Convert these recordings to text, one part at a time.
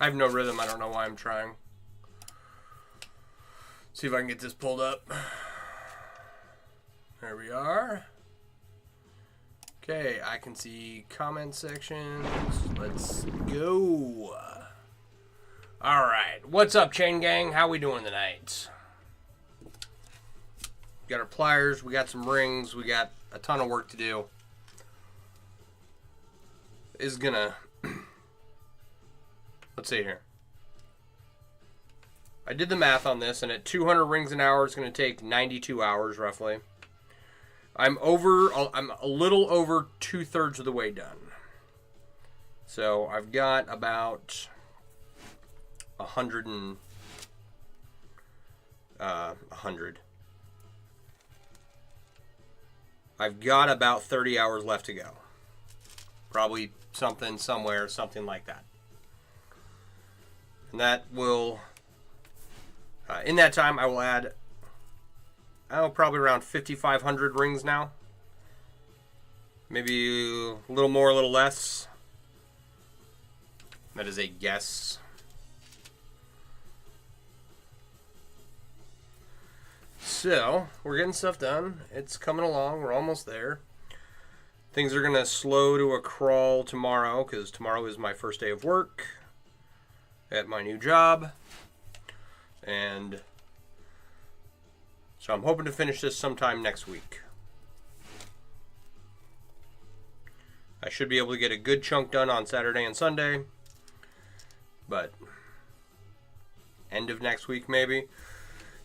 I have no rhythm. I don't know why I'm trying. See if I can get this pulled up. There we are. Okay, I can see comment sections. Let's go. All right. What's up, Chain Gang? How we doing tonight? We got our pliers. We got some rings. We got a ton of work to do. Is gonna... Let's see here. I did the math on this, and at 200 rings an hour, it's going to take 92 hours, roughly. I'm a little over 2/3 of the way done. So I've got about 100. I've got about 30 hours left to go. Probably something somewhere, something like that. And that will, in that time, I will add, probably around 5,500 rings now. Maybe a little more, a little less. That is a guess. So, we're getting stuff done. It's coming along. We're almost there. Things are going to slow to a crawl tomorrow, because tomorrow is my first day of work at my new job. And so I'm hoping to finish this sometime next week. I should be able to get a good chunk done on Saturday and Sunday, but end of next week maybe.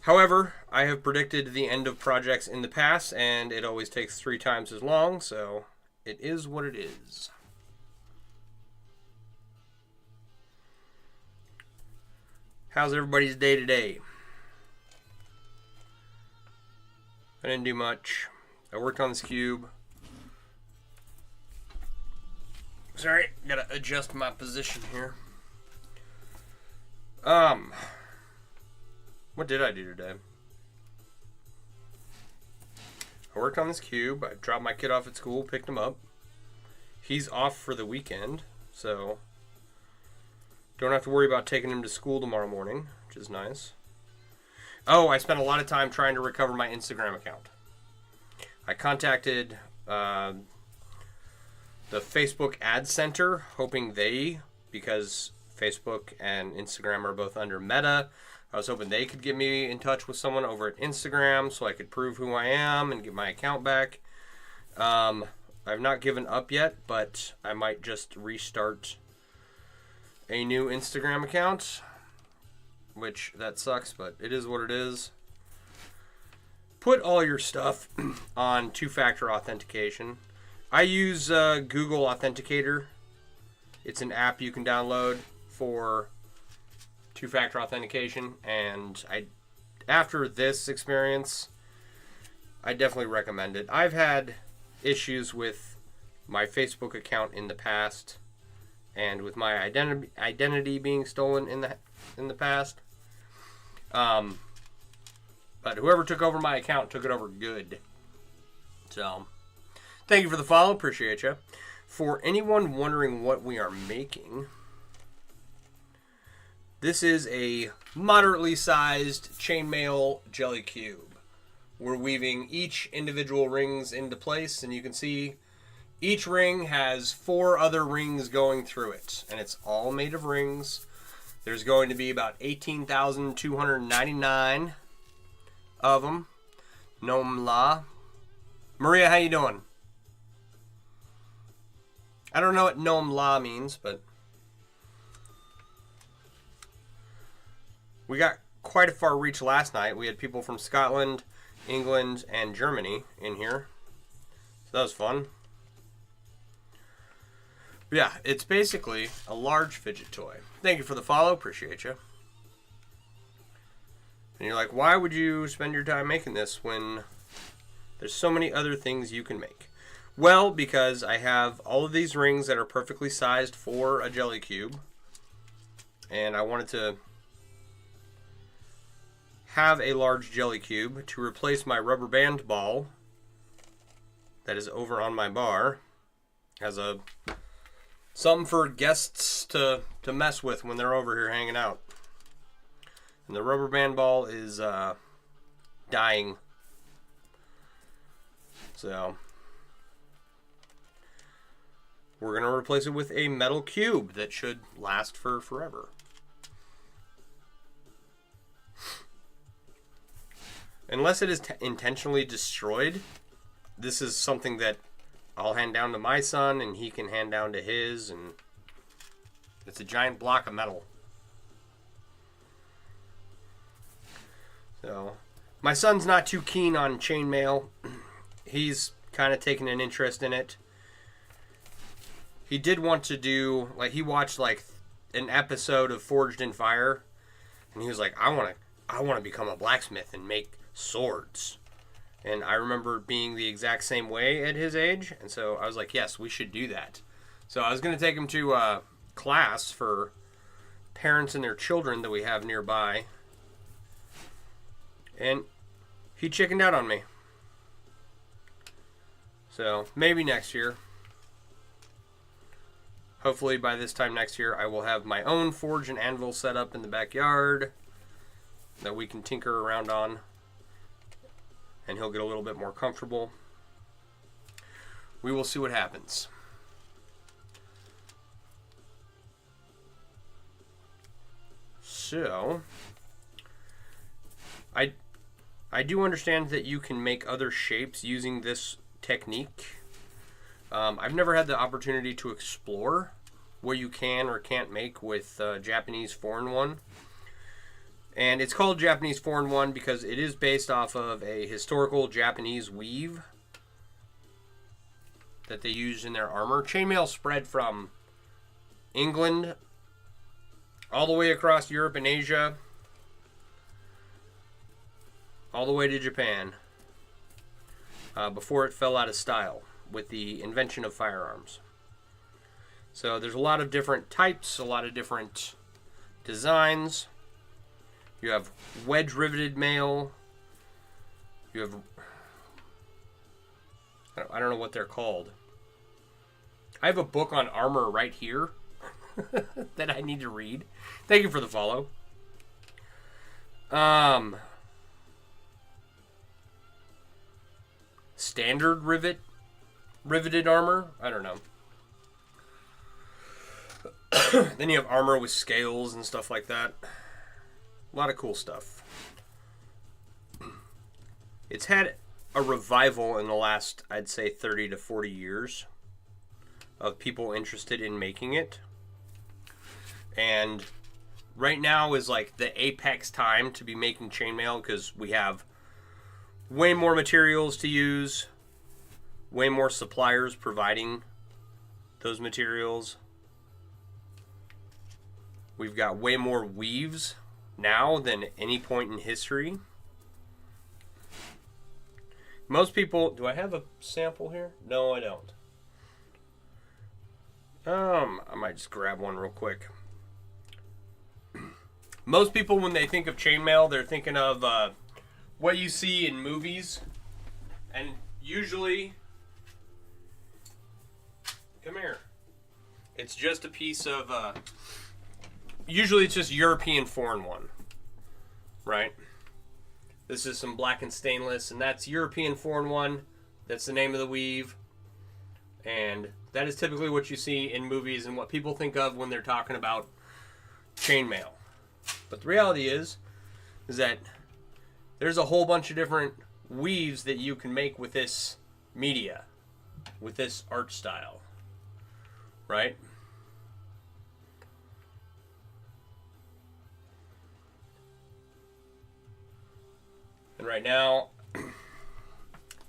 However, I have predicted the end of projects in the past, and it always takes 3 times as long, so it is what it is. How's everybody's day today? I didn't do much. I worked on this cube. Sorry, gotta adjust my position here. What did I do today? I worked on this cube. I dropped my kid off at school, picked him up. He's off for the weekend, so don't have to worry about taking him to school tomorrow morning, which is nice. Oh, I spent a lot of time trying to recover my Instagram account. I contacted the Facebook Ad Center, hoping because Facebook and Instagram are both under Meta, I was hoping they could get me in touch with someone over at Instagram so I could prove who I am and get my account back. I've not given up yet, but I might just restart a new Instagram account, which that sucks, but it is what it is. Put all your stuff on 2-factor authentication. I use Google Authenticator. It's an app you can download for 2-factor authentication, and after this experience, I definitely recommend it. I've had issues with my Facebook account in the past, and with my identity being stolen in the past. But whoever took over my account took it over good. So, thank you for the follow. Appreciate you. For anyone wondering what we are making, this is a moderately sized chainmail jelly cube. We're weaving each individual rings into place, and you can see each ring has 4 other rings going through it, and it's all made of rings. There's going to be about 18,299 of them. Nom la. Maria, how you doing? I don't know what nom la means, but we got quite a far reach last night. We had people from Scotland, England, and Germany in here. So that was fun. But yeah, it's basically a large fidget toy. Thank you for the follow. Appreciate you. And you're like, why would you spend your time making this when there's so many other things you can make? Well, because I have all of these rings that are perfectly sized for a jelly cube. And I wanted to have a large jelly cube to replace my rubber band ball that is over on my bar as a something for guests to to mess with when they're over here hanging out. And the rubber band ball is dying. So we're going to replace it with a metal cube that should last for forever. Unless it is intentionally destroyed, this is something that I'll hand down to my son and he can hand down to his, and it's a giant block of metal. So, my son's not too keen on chainmail. He's kind of taken an interest in it. He did want to do, like, he watched like an episode of Forged in Fire, and he was like, I want to become a blacksmith and make swords. And I remember being the exact same way at his age, and so I was like, yes, we should do that. So I was going to take him to a class for parents and their children that we have nearby, and he chickened out on me. So maybe next year. Hopefully by this time next year I will have my own forge and anvil set up in the backyard that we can tinker around on, and he'll get a little bit more comfortable. We will see what happens. So, I do understand that you can make other shapes using this technique. I've never had the opportunity to explore what you can or can't make with Japanese 4-in-1. And it's called Japanese 4-in-1 because it is based off of a historical Japanese weave that they used in their armor. Chainmail spread from England all the way across Europe and Asia, all the way to Japan, before it fell out of style with the invention of firearms. So there's a lot of different types, a lot of different designs. You have wedge riveted mail. You have, I don't know what they're called. I have a book on armor right here that I need to read. Thank you for the follow. Standard riveted armor. I don't know. Then you have armor with scales and stuff like that. A lot of cool stuff. It's had a revival in the last, I'd say, 30 to 40 years of people interested in making it. And right now is like the apex time to be making chainmail because we have way more materials to use, way more suppliers providing those materials. We've got way more weaves now than any point in history. Most people... Do I have a sample here? No, I don't. I might just grab one real quick. Most people, when they think of chainmail, they're thinking of what you see in movies. And usually... Come here. It's just a piece of... usually it's just European 4-in-1. Right? This is some black and stainless, and that's European 4-in-1. That's the name of the weave. And that is typically what you see in movies and what people think of when they're talking about chainmail. But the reality is that there's a whole bunch of different weaves that you can make with this media, with this art style. Right? And right now,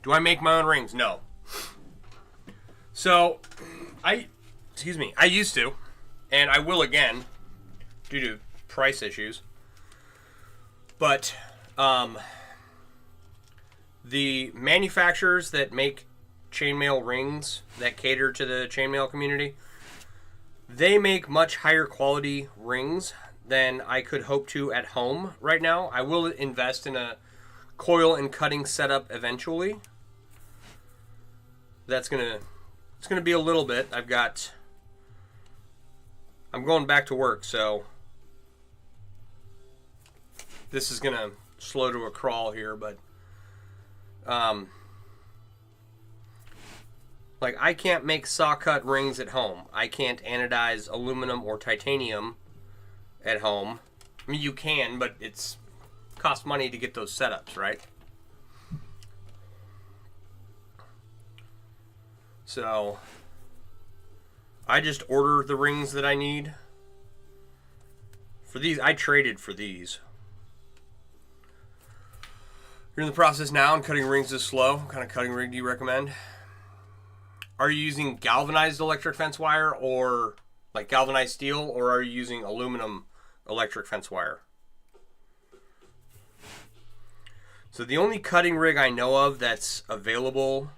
do I make my own rings? No. So, I used to, and I will again, due to price issues. But, the manufacturers that make chainmail rings that cater to the chainmail community, they make much higher quality rings than I could hope to at home right now. I will invest in a coil and cutting setup eventually. It's gonna be a little bit. I'm I'm going back to work, so this is gonna slow to a crawl here, but like, I can't make saw cut rings at home. I can't anodize aluminum or titanium at home. I mean, you can, but it's costs money to get those setups, right? So I just order the rings that I need. For these, I traded for these. You're in the process now and cutting rings is slow. What kind of cutting rig do you recommend? Are you using galvanized electric fence wire, or like galvanized steel, or are you using aluminum electric fence wire? So the only cutting rig I know of that's available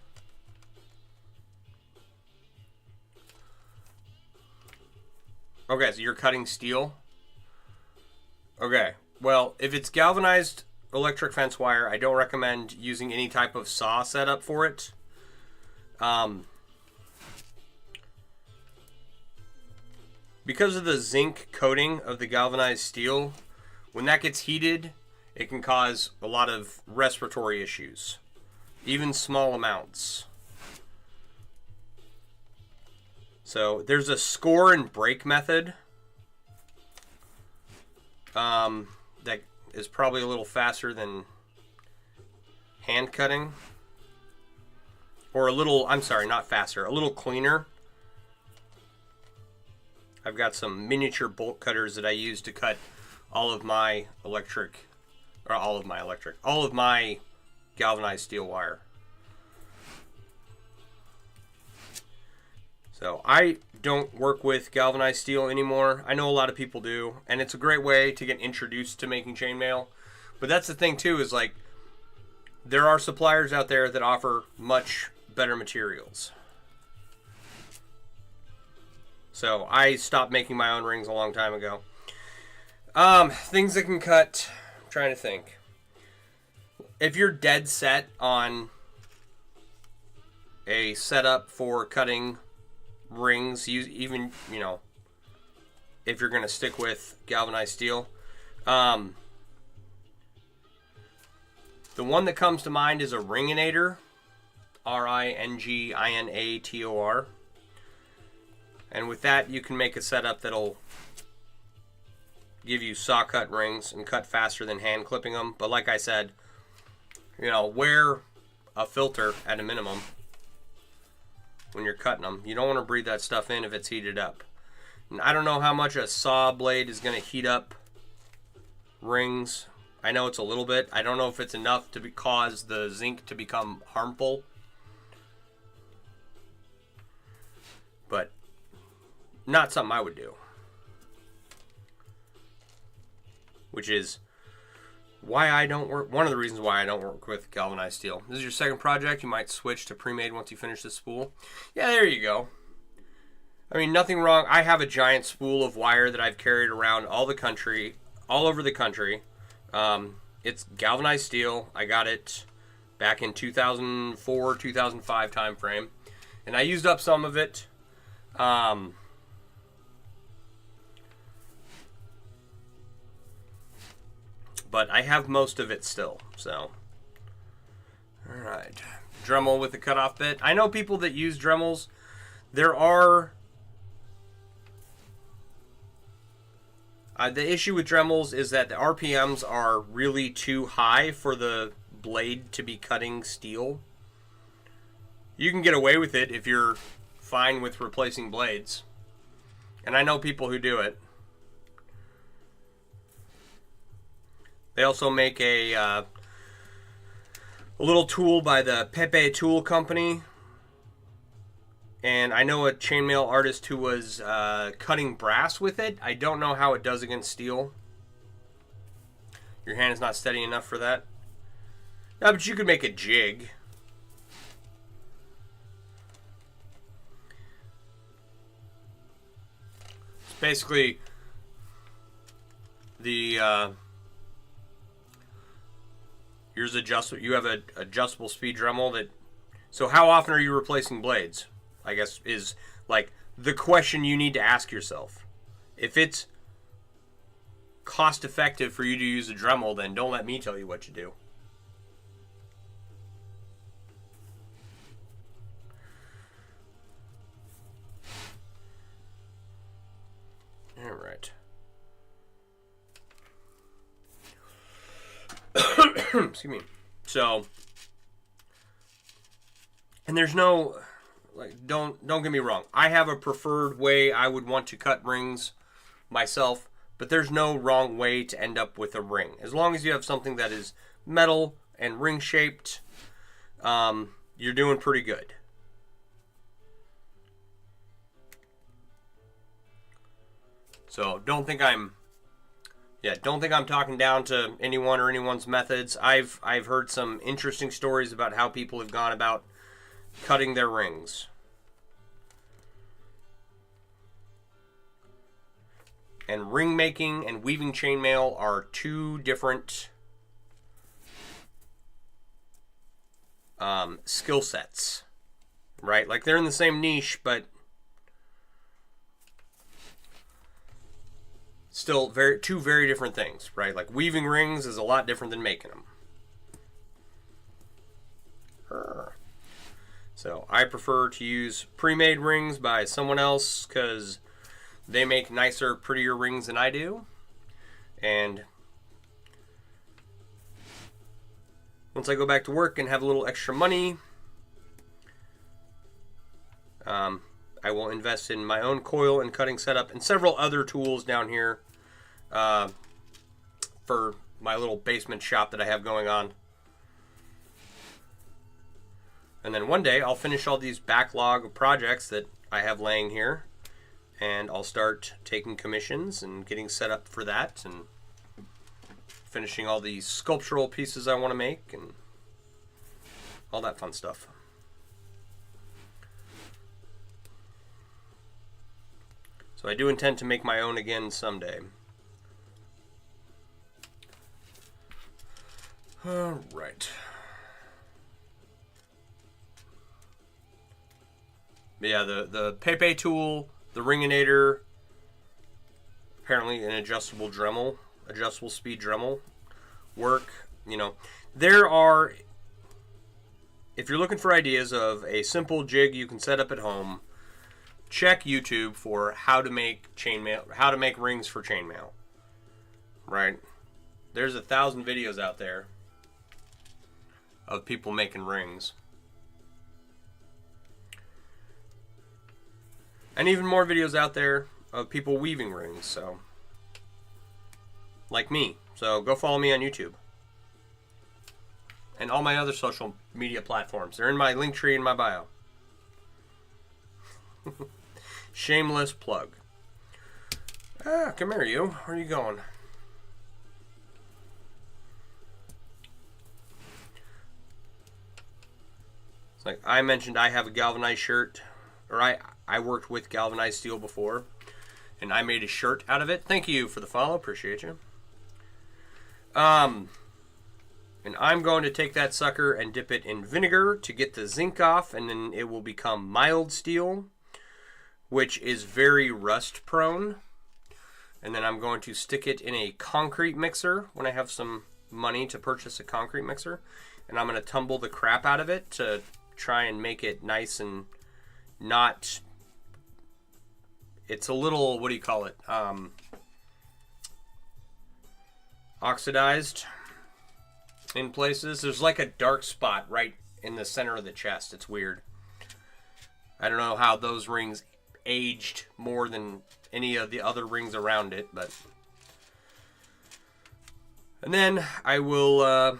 okay, so you're cutting steel? Okay, well, if it's galvanized electric fence wire, I don't recommend using any type of saw setup for it. Because of the zinc coating of the galvanized steel, when that gets heated, it can cause a lot of respiratory issues, even small amounts. So there's a score and break method that is probably a little faster than hand cutting. Or a little, I'm sorry, not faster, a little cleaner. I've got some miniature bolt cutters that I use to cut all of my galvanized steel wire. So I don't work with galvanized steel anymore. I know a lot of people do, and it's a great way to get introduced to making chainmail. But that's the thing too, is like, there are suppliers out there that offer much better materials. So I stopped making my own rings a long time ago. Things that can cut, I'm trying to think. If you're dead set on a setup for cutting rings, even, you know, if you're going to stick with galvanized steel, the one that comes to mind is a Ringinator, Ringinator. And with that, you can make a setup that'll give you saw cut rings and cut faster than hand clipping them. But like I said, you know, wear a filter at a minimum when you're cutting them. You don't want to breathe that stuff in if it's heated up. And I don't know how much a saw blade is going to heat up rings. I know it's a little bit. I don't know if it's enough to cause the zinc to become harmful. But not something I would do. Which is why I don't work, one of the reasons why I don't work with galvanized steel. This is your second project. You might switch to pre-made once you finish this spool. Yeah, there you go. I mean, nothing wrong. I have a giant spool of wire that I've carried around all over the country. It's galvanized steel. I got it back in 2004, 2005 time frame. And I used up some of it. But I have most of it still, so. Alright. Dremel with the cutoff bit. I know people that use Dremels. There are... the issue with Dremels is that the RPMs are really too high for the blade to be cutting steel. You can get away with it if you're fine with replacing blades. And I know people who do it. They also make a little tool by the Pepe Tool Company. And I know a chainmail artist who was cutting brass with it. I don't know how it does against steel. Your hand is not steady enough for that. No, but you could make a jig. It's basically the... Yours adjustable. You have an adjustable speed Dremel that. So how often are you replacing blades? I guess is like the question you need to ask yourself. If it's cost effective for you to use a Dremel, then don't let me tell you what to do. All right. Excuse me. So, and there's no, like, don't get me wrong. I have a preferred way I would want to cut rings myself, but there's no wrong way to end up with a ring. As long as you have something that is metal and ring shaped, you're doing pretty good. So don't think I'm talking down to anyone or anyone's methods. I've heard some interesting stories about how people have gone about cutting their rings. And ring making and weaving chainmail are two different skill sets, right? Like, they're in the same niche, but still two very different things, right? Like, weaving rings is a lot different than making them. So I prefer to use pre-made rings by someone else because they make nicer, prettier rings than I do. And once I go back to work and have a little extra money, I will invest in my own coil and cutting setup and several other tools down here for my little basement shop that I have going on. And then one day I'll finish all these backlog of projects that I have laying here, and I'll start taking commissions and getting set up for that and finishing all these sculptural pieces I want to make and all that fun stuff. So I do intend to make my own again someday. All right. Yeah, the Pepe tool, the Ringinator, apparently an adjustable Dremel, adjustable speed Dremel work. You know, there are, if you're looking for ideas of a simple jig you can set up at home, check YouTube for how to make chainmail, how to make rings for chainmail. Right? There's 1,000 videos out there of people making rings. And even more videos out there of people weaving rings, so, like me. So go follow me on YouTube. And all my other social media platforms. They're in my link tree in my bio. Shameless plug. Come here, you. Where are you going? It's like I mentioned, I have a galvanized shirt, or I worked with galvanized steel before, and I made a shirt out of it. Thank you for the follow. Appreciate you. And I'm going to take that sucker and dip it in vinegar to get the zinc off, and then it will become mild steel, which is very rust prone. And then I'm going to stick it in a concrete mixer when I have some money to purchase a concrete mixer. And I'm going to tumble the crap out of it to try and make it nice and not... It's a little, what do you call it? Oxidized in places. There's like a dark spot right in the center of the chest. It's weird. I don't know how those rings aged more than any of the other rings around it, but... And then I will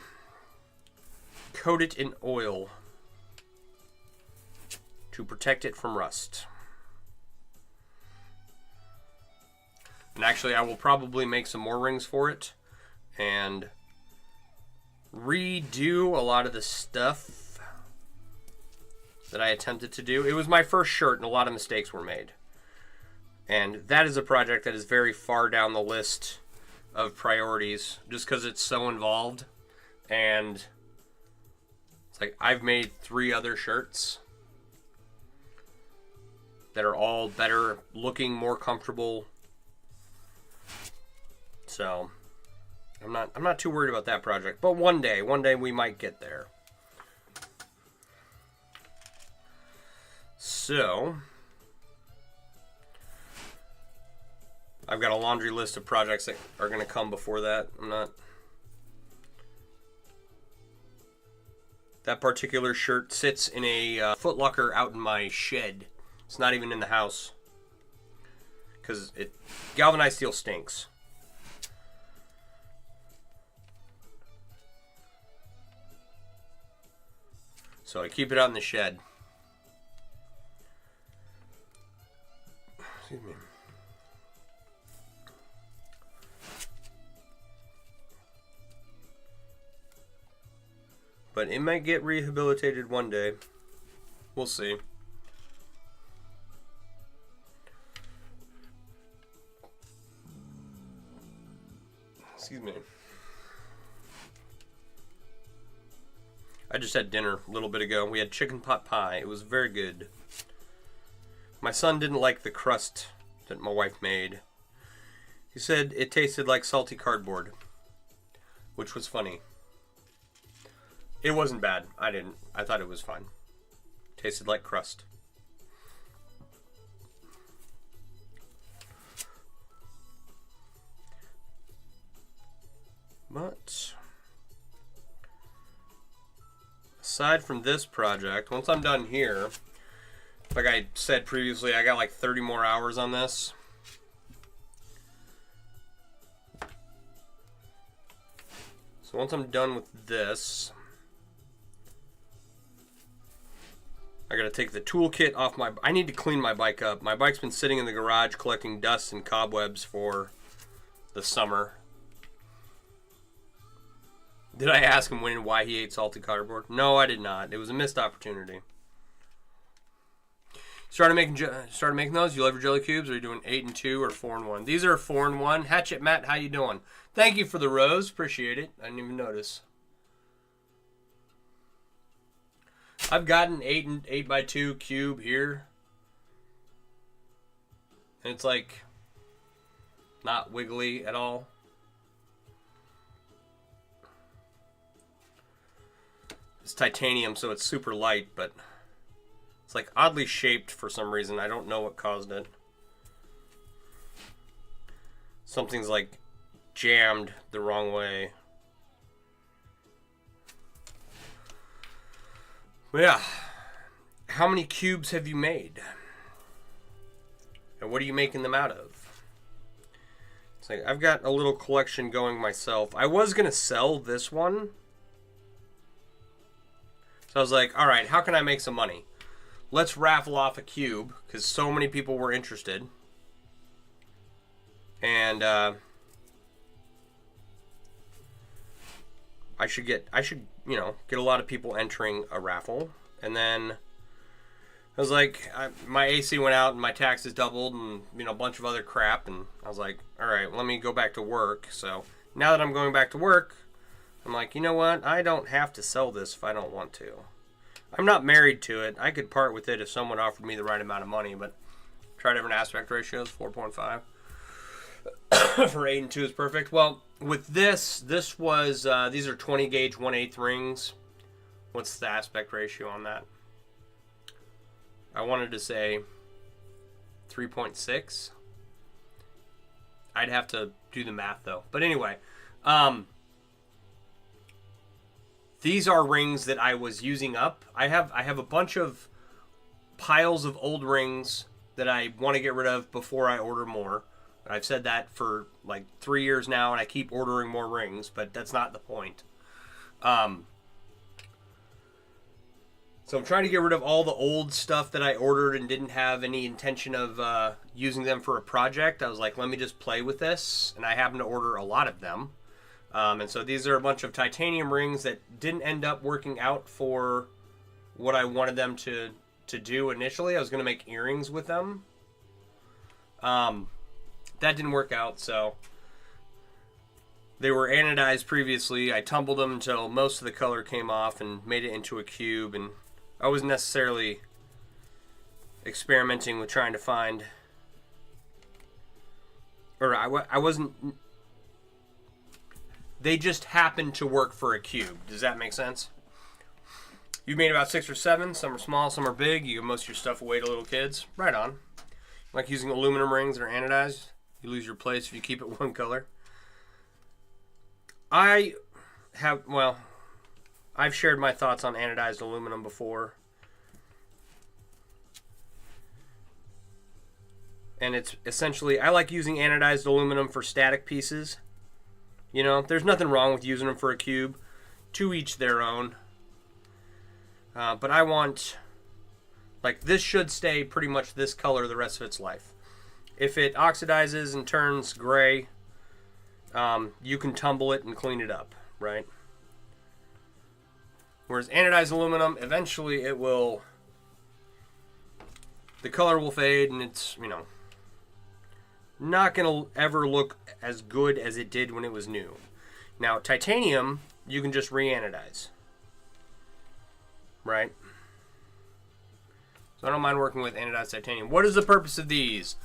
coat it in oil to protect it from rust. And actually, I will probably make some more rings for it and redo a lot of the stuff that I attempted to do. It was my first shirt and a lot of mistakes were made. And that is a project that is very far down the list of priorities just because it's so involved. And it's like I've made 3 other shirts that are all better looking, more comfortable, So I'm not too worried about that project. But one day we might get there. So I've got a laundry list of projects that are going to come before that. That particular shirt sits in a Foot Locker out in my shed. It's not even in the house. Because galvanized steel stinks. So I keep it out in the shed. Excuse me. But it might get rehabilitated one day. We'll see. Excuse me. I just had dinner a little bit ago. We had chicken pot pie. It was very good. My son didn't like the crust that my wife made. He said it tasted like salty cardboard, which was funny. It wasn't bad. I thought it was fine. Tasted like crust. But aside from this project, once I'm done here, like I said previously, I got like 30 more hours on this. So once I'm done with this, I gotta take the toolkit off I need to clean my bike up. My bike's been sitting in the garage collecting dust and cobwebs for the summer. Did I ask him when and why he ate salty cardboard? No, I did not. It was a missed opportunity. Started making those. You love your jelly cubes? Are you doing 8 and 2 or 4 and 1? These are 4 and 1. Hatchet Matt, how you doing? Thank you for the rose. Appreciate it. I didn't even notice. I've got an 8 by 2 cube here, and it's like not wiggly at all. It's titanium, so it's super light, but it's like oddly shaped for some reason. I don't know what caused it. Something's like jammed the wrong way. But yeah, how many cubes have you made? And what are you making them out of? It's like I've got a little collection going myself. I was going to sell this one. So I was like, all right, how can I make some money? Let's raffle off a cube because so many people were interested. And I should get a lot of people entering a raffle. And then I was like, my AC went out and my taxes doubled and a bunch of other crap. And I was like, all right, let me go back to work. So now that I'm going back to work, I'm like, you know what? I don't have to sell this if I don't want to. I'm not married to it. I could part with it if someone offered me the right amount of money, but try different aspect ratios. 4.5 for 8 and 2 is perfect. Well, with this was these are 20 gauge 1/8 rings. What's the aspect ratio on that? I wanted to say 3.6. I'd have to do the math though. But anyway, these are rings that I was using up. I have a bunch of piles of old rings that I want to get rid of before I order more. I've said that for like 3 years now, and I keep ordering more rings, but that's not the point. So I'm trying to get rid of all the old stuff that I ordered and didn't have any intention of using them for a project. I was like, let me just play with this, and I happened to order a lot of them. And so these are a bunch of titanium rings that didn't end up working out for what I wanted them to do initially. I was going to make earrings with them. That didn't work out, so they were anodized previously. I tumbled them until most of the color came off and made it into a cube, and I wasn't necessarily experimenting with trying to find, or I wasn't They just happen to work for a cube. Does that make sense? You've made about 6 or 7. Some are small, some are big. You give most of your stuff away to little kids. Right on. Like using aluminum rings that are anodized. You lose your place if you keep it one color. I've shared my thoughts on anodized aluminum before. And it's essentially, I like using anodized aluminum for static pieces. You know, there's nothing wrong with using them for a cube. To each their own. But I want, like, this should stay pretty much this color the rest of its life. If it oxidizes and turns gray, you can tumble it and clean it up, right? Whereas anodized aluminum, eventually it will, the color will fade and it's, you know, not going to ever look as good as it did when it was new. Now, titanium, you can just re-anodize. Right? So I don't mind working with anodized titanium. What is the purpose of these?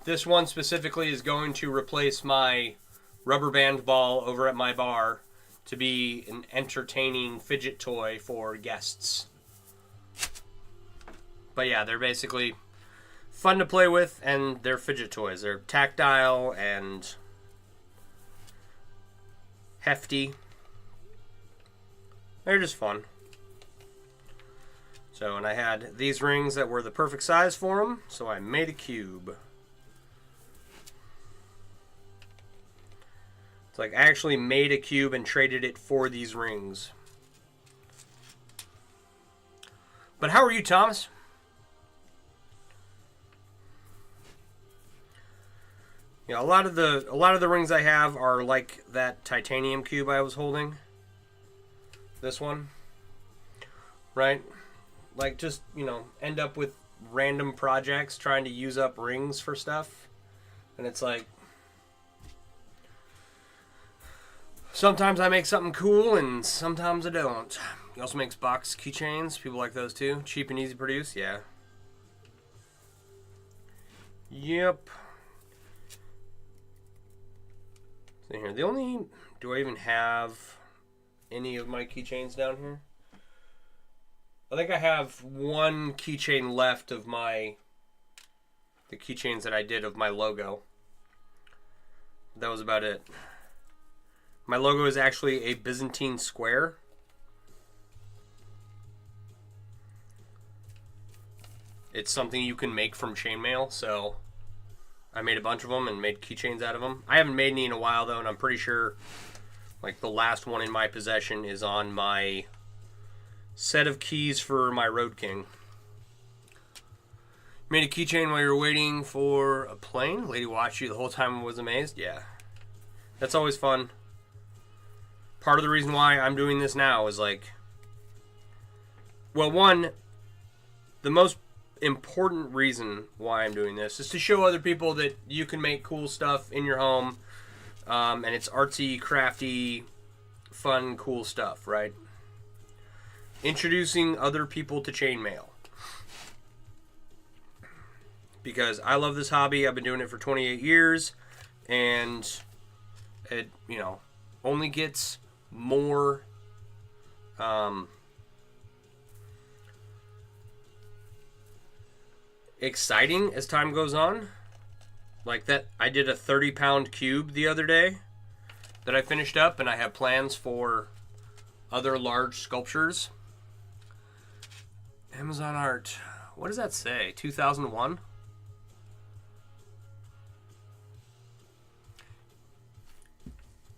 This one specifically is going to replace my rubber band ball over at my bar to be an entertaining fidget toy for guests. But yeah, they're basically fun to play with, and they're fidget toys. They're tactile and hefty. They're just fun. So, and I had these rings that were the perfect size for them, so I made a cube. It's like I actually made a cube and traded it for these rings. But how are you, Thomas? Yeah, a lot of the rings I have are like that titanium cube I was holding. This one. Right? Like, just, you know, end up with random projects trying to use up rings for stuff. And it's like, sometimes I make something cool and sometimes I don't. He also makes box keychains. People like those too. Cheap and easy to produce. Yeah. Yep. So here, do I even have any of my keychains down here? I think I have one keychain left of the keychains that I did of my logo. That was about it. My logo is actually a Byzantine square. It's something you can make from chainmail, so I made a bunch of them and made keychains out of them. I haven't made any in a while though, and I'm pretty sure like the last one in my possession is on my set of keys for my Road King. Made a keychain while you were waiting for a plane? Lady watched you the whole time and was amazed? Yeah. That's always fun. Part of the reason why I'm doing this now is like, well, one, the most important reason why I'm doing this is to show other people that you can make cool stuff in your home, and it's artsy, crafty, fun, cool stuff, right? Introducing other people to chainmail. Because I love this hobby. I've been doing it for 28 years. And it, you know, only gets more exciting as time goes on. Like that, I did a 30-pound cube the other day that I finished up, and I have plans for other large sculptures. Amazon Art. What does that say? 2001?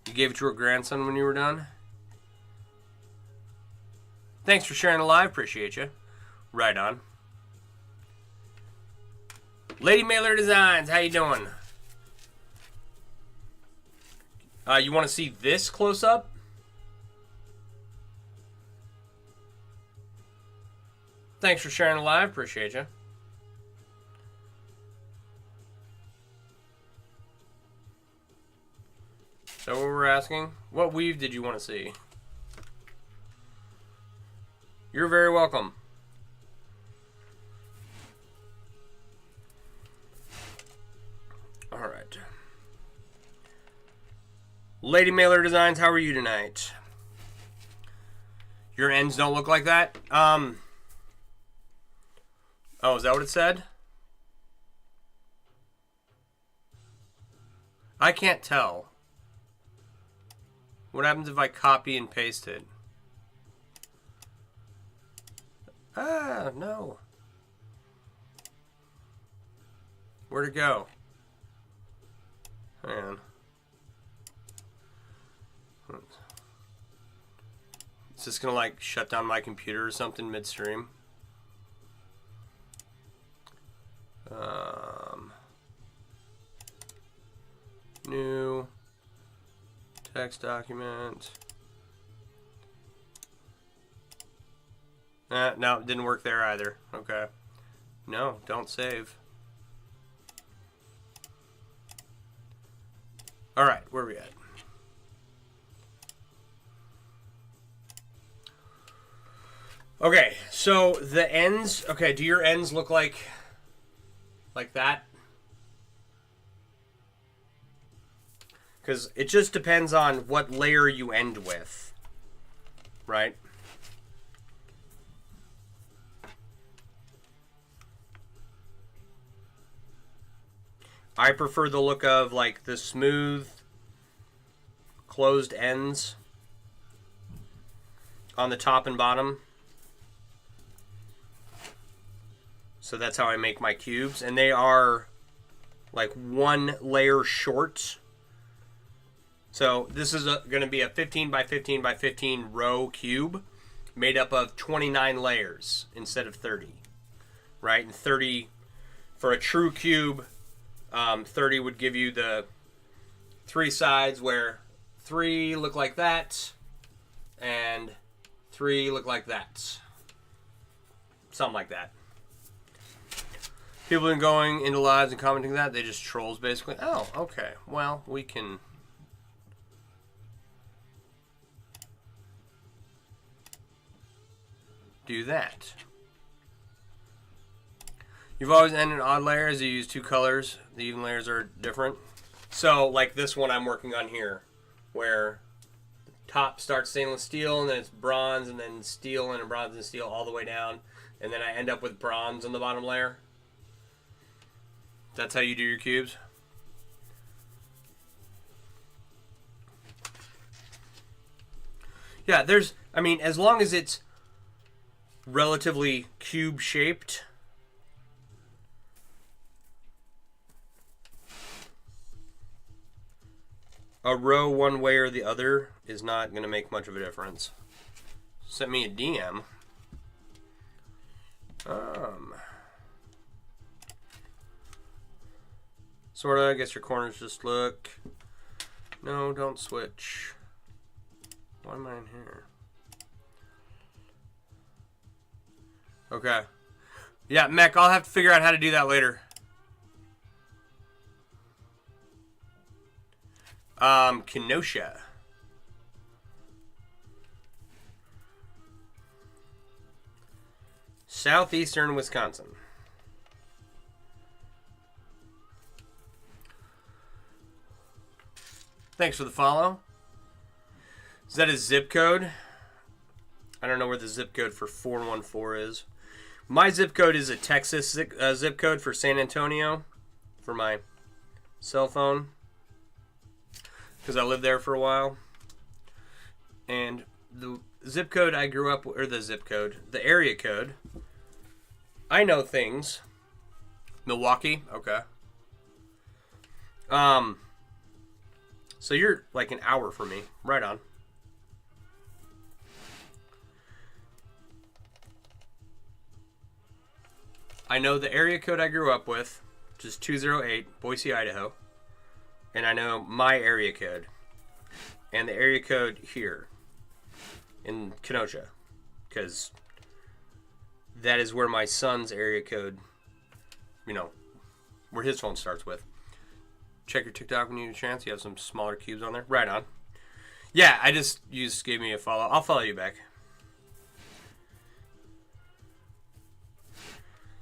You gave it to her grandson when you were done? Thanks for sharing the live. Appreciate you. Right on. Lady Mailer Designs. How you doing? You want to see this close up? Thanks for sharing the live. Appreciate you. So what we're asking, what weave did you want to see? You're very welcome. All right. Lady Mailer Designs, how are you tonight? Your ends don't look like that? Oh, is that what it said? I can't tell. What happens if I copy and paste it? Ah, no. Where'd it go? Man. Is this gonna like shut down my computer or something midstream? New text document. No, it didn't work there either. Okay. No, don't save. All right, where are we at? Okay, so the ends. Okay, do your ends look like that? Because it just depends on what layer you end with, right? I prefer the look of like the smooth closed ends on the top and bottom. So that's how I make my cubes, and they are like one layer short. So this is going to be a 15 by 15 by 15 row cube made up of 29 layers instead of 30, right? And 30 for a true cube, 30 would give you the 3 sides where 3 look like that and 3 look like that. Something like that. People have been going into lives and commenting that. They just trolls, basically. Oh, okay. Well, we can... do that. You've always ended odd layers. You use 2 colors. The even layers are different. So, like this one I'm working on here, where the top starts stainless steel, and then it's bronze, and then steel, and bronze and steel all the way down. And then I end up with bronze on the bottom layer. That's how you do your cubes. Yeah, there's, I mean, as long as it's relatively cube shaped, a row one way or the other is not going to make much of a difference. Sent me a DM. Sorta, I guess your corners just look... No, don't switch. Why am I in here? Okay. Yeah, Mech, I'll have to figure out how to do that later. Kenosha. Southeastern Wisconsin. Thanks for the follow. Is that a zip code? I don't know where the zip code for 414 is. My zip code is a Texas zip code for San Antonio for my cell phone, because I lived there for a while. And the zip code I grew up with, or the area code, I know things. Milwaukee, okay. So you're like an hour from me. Right on. I know the area code I grew up with, which is 208, Boise, Idaho. And I know my area code. And the area code here in Kenosha. Because that is where my son's area code, you know, where his phone starts with. Check your TikTok when you get a chance. You have some smaller cubes on there. Right on. Yeah, you just gave me a follow. I'll follow you back.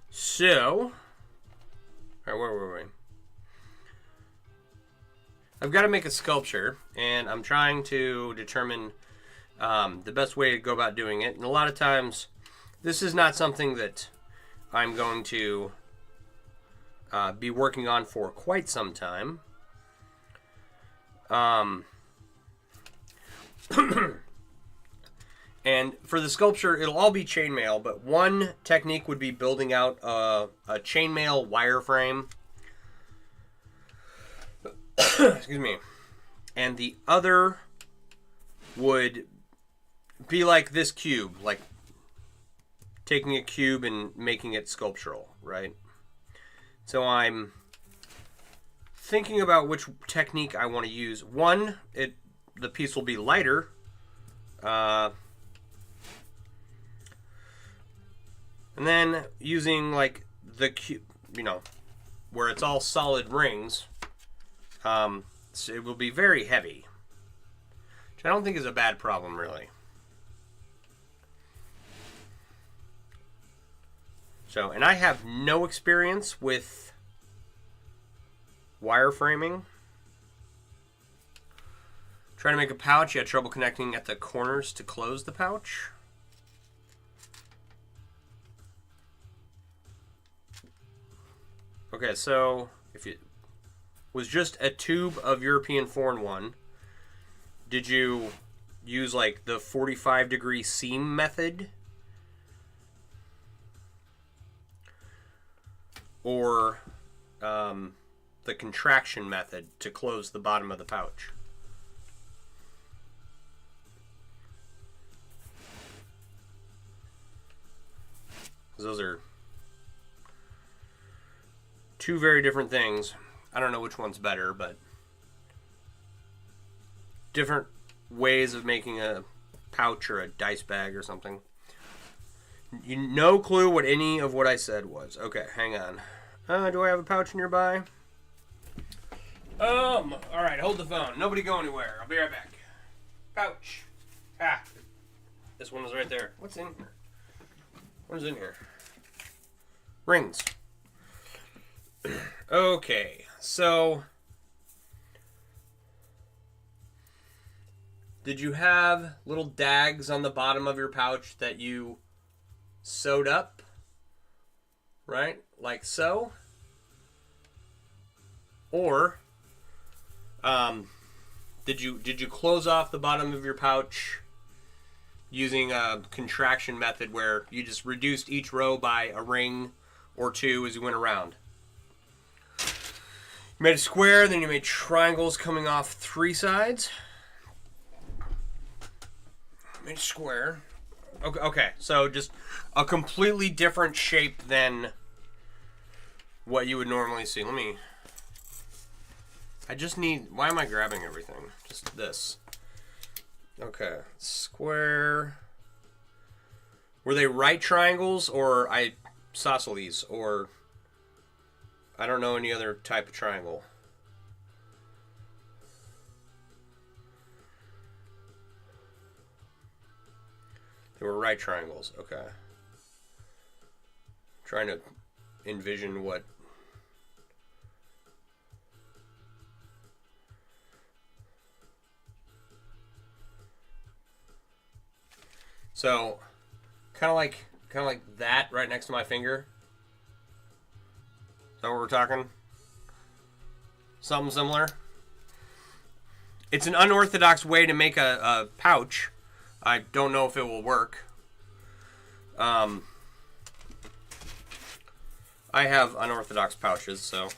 So, all right, where were we? I've got to make a sculpture, and I'm trying to determine the best way to go about doing it. And a lot of times, this is not something that I'm going to be working on for quite some time. And for the sculpture, it'll all be chainmail, but one technique would be building out a chainmail wireframe. Excuse me. And the other would be like this cube, like taking a cube and making it sculptural, right? So I'm thinking about which technique I want to use. One, the piece will be lighter. And then using like the cube, where it's all solid rings, so it will be very heavy, which I don't think is a bad problem, really. So, and I have no experience with wireframing. Trying to make a pouch, you had trouble connecting at the corners to close the pouch. Okay, so if it was just a tube of European Foreign 1, did you use like the 45-degree seam method? Or the contraction method to close the bottom of the pouch? Those are two very different things. I don't know which one's better, but different ways of making a pouch or a dice bag or something. No clue what any of what I said was. Okay, hang on. Do I have a pouch nearby? Alright, hold the phone. Nobody go anywhere. I'll be right back. Pouch. Ah. This one was right there. What's in here? What's in here? Rings. Okay, so did you have little dags on the bottom of your pouch that you sewed up? Right? Like so? Or did you close off the bottom of your pouch using a contraction method where you just reduced each row by a ring or two as you went around? You made a square, then you made triangles coming off three sides. Made a square. Okay, so just a completely different shape than what you would normally see. Why am I grabbing everything? Just this. Okay, square. Were they right triangles or isosceles or I don't know any other type of triangle? They were right triangles. Okay. Trying to envision what. So, kind of like that right next to my finger. Is that what we're talking? Something similar. It's an unorthodox way to make a pouch. I don't know if it will work. I have unorthodox pouches, so.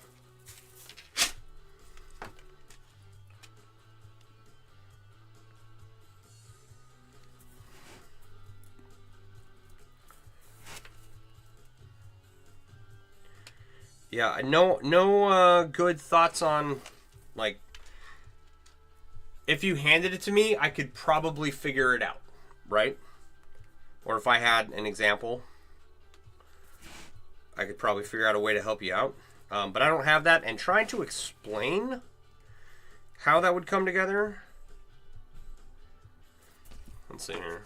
Yeah, no good thoughts on, like, if you handed it to me, I could probably figure it out, right? Or if I had an example, I could probably figure out a way to help you out. But I don't have that, and trying to explain how that would come together. Let's see here.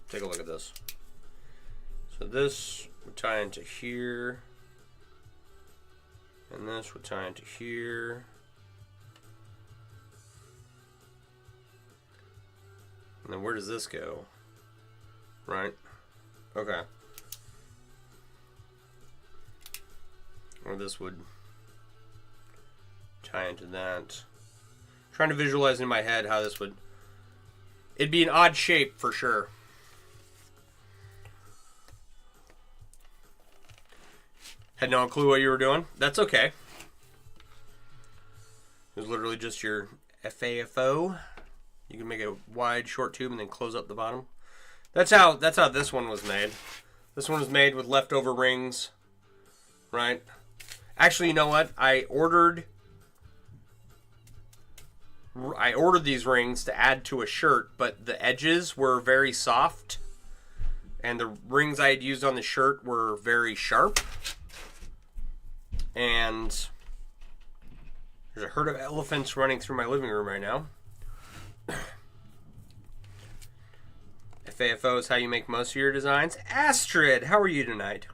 Take a look at this. So this would tie into here. And this would tie into here. And then where does this go? Right? Okay. Or this would tie into that. Trying to visualize in my head how this would... It'd be an odd shape for sure. Had no clue what you were doing? That's okay. It was literally just your FAFO. You can make a wide, short tube and then close up the bottom. That's how this one was made. This one was made with leftover rings, right? Actually, you know what? I ordered these rings to add to a shirt, but the edges were very soft, and the rings I had used on the shirt were very sharp. And there's a herd of elephants running through my living room right now. FAFO is how you make most of your designs. Astrid, how are you tonight?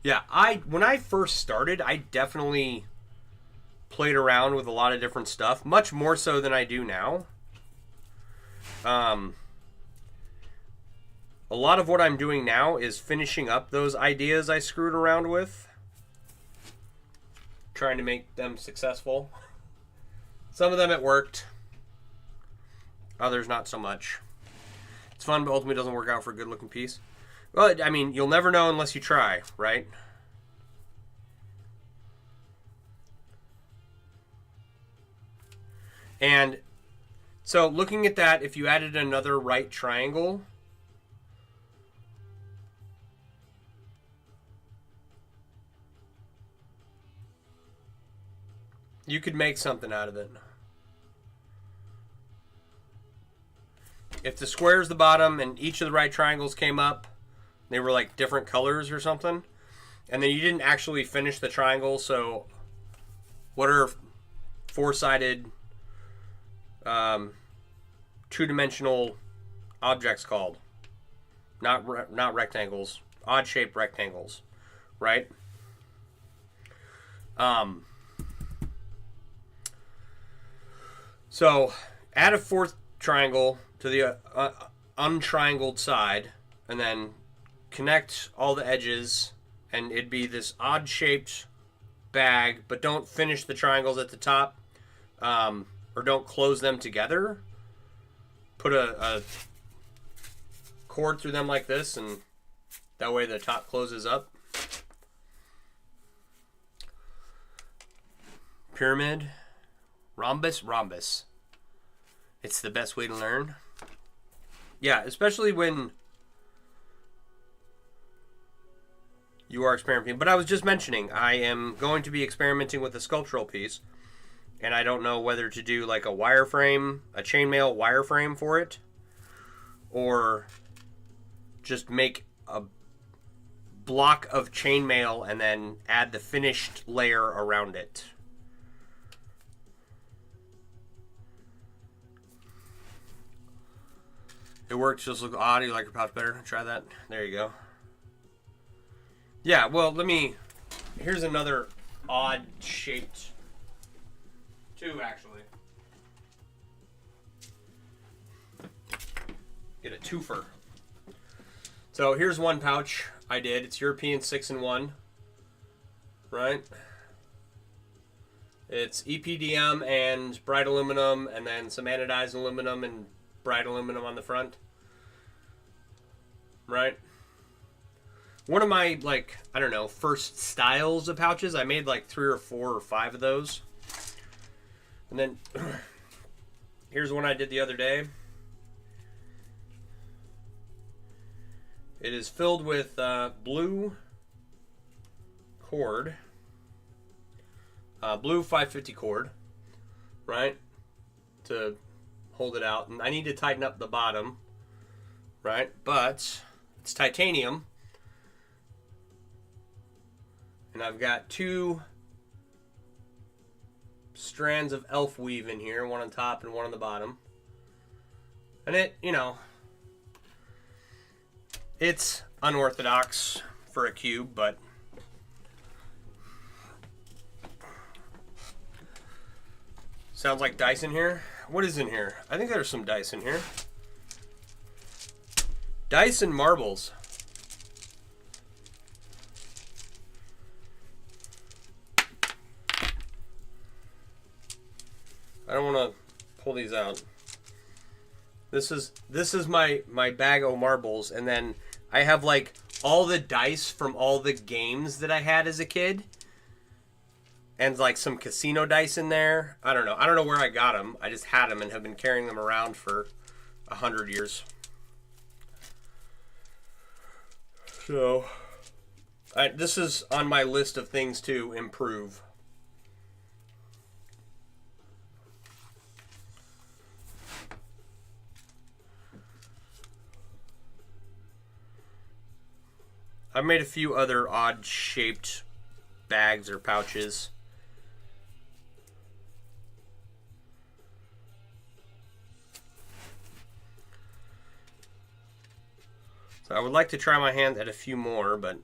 Yeah, when I first started, I definitely played around with a lot of different stuff, much more so than I do now. A lot of what I'm doing now is finishing up those ideas I screwed around with, trying to make them successful. Some of them it worked, others not so much. It's fun, but ultimately doesn't work out for a good looking piece. Well, I mean, you'll never know unless you try, right? And so looking at that, if you added another right triangle, you could make something out of it. If the square is the bottom and each of the right triangles came up, they were like different colors or something, and then you didn't actually finish the triangle, so what are four-sided two-dimensional objects called? Not rectangles, odd-shaped rectangles, right? So add a fourth triangle to the untriangled side, and then connect all the edges, and it'd be this odd-shaped bag, but don't finish the triangles at the top, or don't close them together. Put a cord through them like this, and that way the top closes up. Pyramid. Rhombus. It's the best way to learn. Yeah, especially when you are experimenting. But I was just mentioning, I am going to be experimenting with a sculptural piece, and I don't know whether to do like a wireframe, a chainmail wireframe for it, or just make a block of chainmail and then add the finished layer around it. It works, just look odd. You like your pouch better? Try that. There you go. Yeah, well, here's another odd shaped, two actually. Get a twofer. So here's one pouch I did. It's European 6-in-1, right? It's EPDM and bright aluminum, and then some anodized aluminum and bright aluminum on the front, right? One of my, like, I don't know, first styles of pouches, I made like 3 or 4 or 5 of those. And then here's one I did the other day. It is filled with blue cord, blue 550 cord, right, to hold it out. And I need to tighten up the bottom, right, but it's titanium, and I've got 2 strands of elf weave in here, one on top and one on the bottom. And it, it's unorthodox for a cube, but Sounds like dice in here. What is in here? I think there's some dice in here. Dice and marbles. I don't want to pull these out. This is my bag of marbles, and then I have like all the dice from all the games that I had as a kid, and like some casino dice in there. I don't know where I got them. I just had them and have been carrying them around for 100 years. So, this is on my list of things to improve. I've made a few other odd-shaped bags or pouches. So I would like to try my hand at a few more, but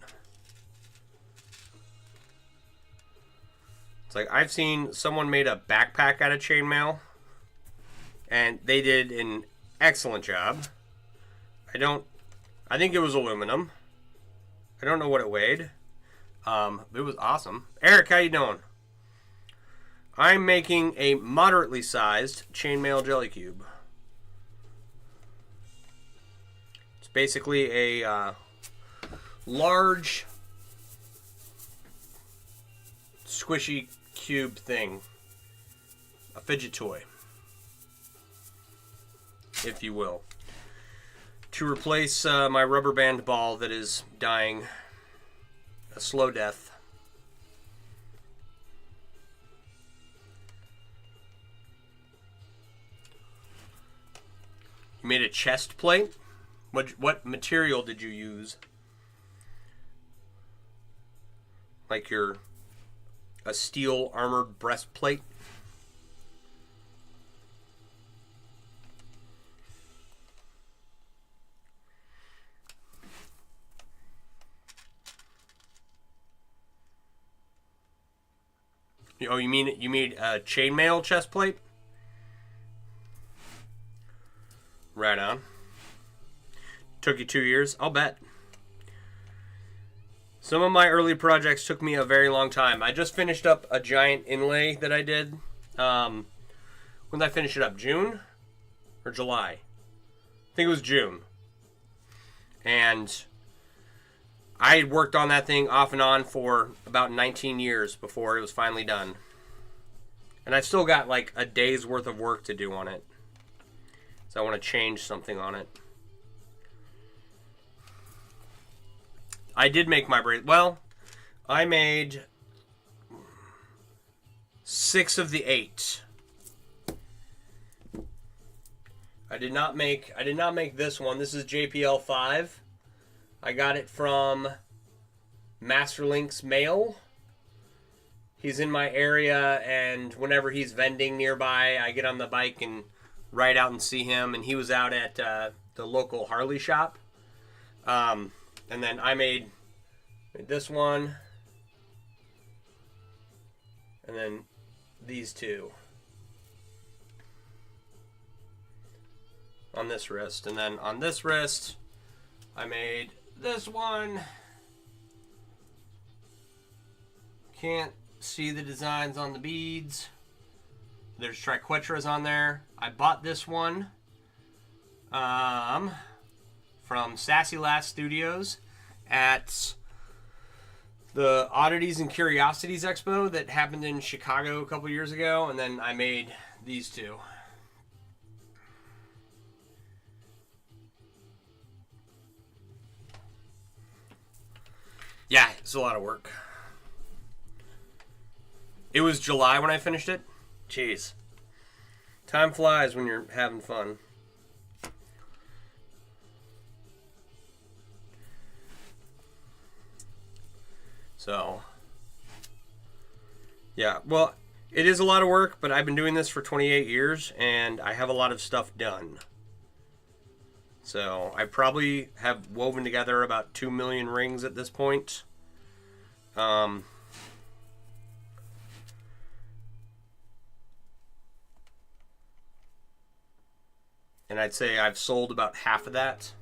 it's like I've seen someone made a backpack out of chainmail, and they did an excellent job. I think it was aluminum. I don't know what it weighed. It was awesome. Eric, how you doing? I'm making a moderately sized chainmail jelly cube. It's basically a large, squishy cube thing. A fidget toy, if you will, to replace my rubber band ball that is dying a slow death. You made a chest plate? What material did you use? Like a steel armored breastplate? Oh, you mean you made a chainmail chest plate? Right on. Took you 2 years? I'll bet. Some of my early projects took me a very long time. I just finished up a giant inlay that I did. When did I finish it up? June or July? I think it was June. And I had worked on that thing off and on for about 19 years before it was finally done. And I've still got like a day's worth of work to do on it. So I want to change something on it. I did make my bracelet. Well, I made 6 of the 8. I did not make this one. This is JPL 5. I got it from Masterlinks Mail. He's in my area, and whenever he's vending nearby, I get on the bike and ride out and see him. And he was out at the local Harley shop. And then I made this one, and then these two on this wrist. And then on this wrist, I made this one. Can't see the designs on the beads. There's triquetras on there. I bought this one from Sassy Lass Studios at the Oddities and Curiosities Expo that happened in Chicago a couple years ago, and then I made these two. Yeah, it's a lot of work. It was July when I finished it. Jeez. Time flies when you're having fun. So, yeah, well, it is a lot of work, but I've been doing this for 28 years, and I have a lot of stuff done. So, I probably have woven together about 2 million rings at this point. And I'd say I've sold about half of that.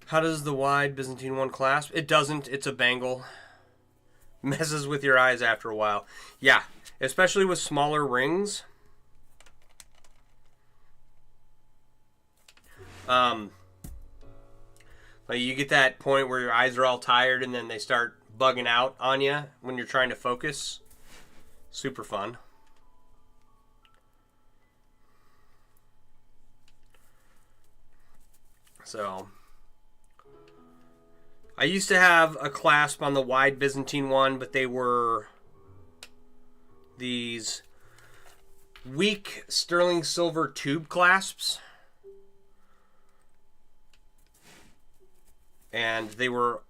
How does the wide Byzantine one clasp? It doesn't. It's a bangle. Messes with your eyes after a while. Yeah, especially with smaller rings. Like you get that point where your eyes are all tired and then they start bugging out on you when you're trying to focus. Super fun. So, I used to have a clasp on the wide Byzantine one, but they were these weak sterling silver tube clasps. And they were,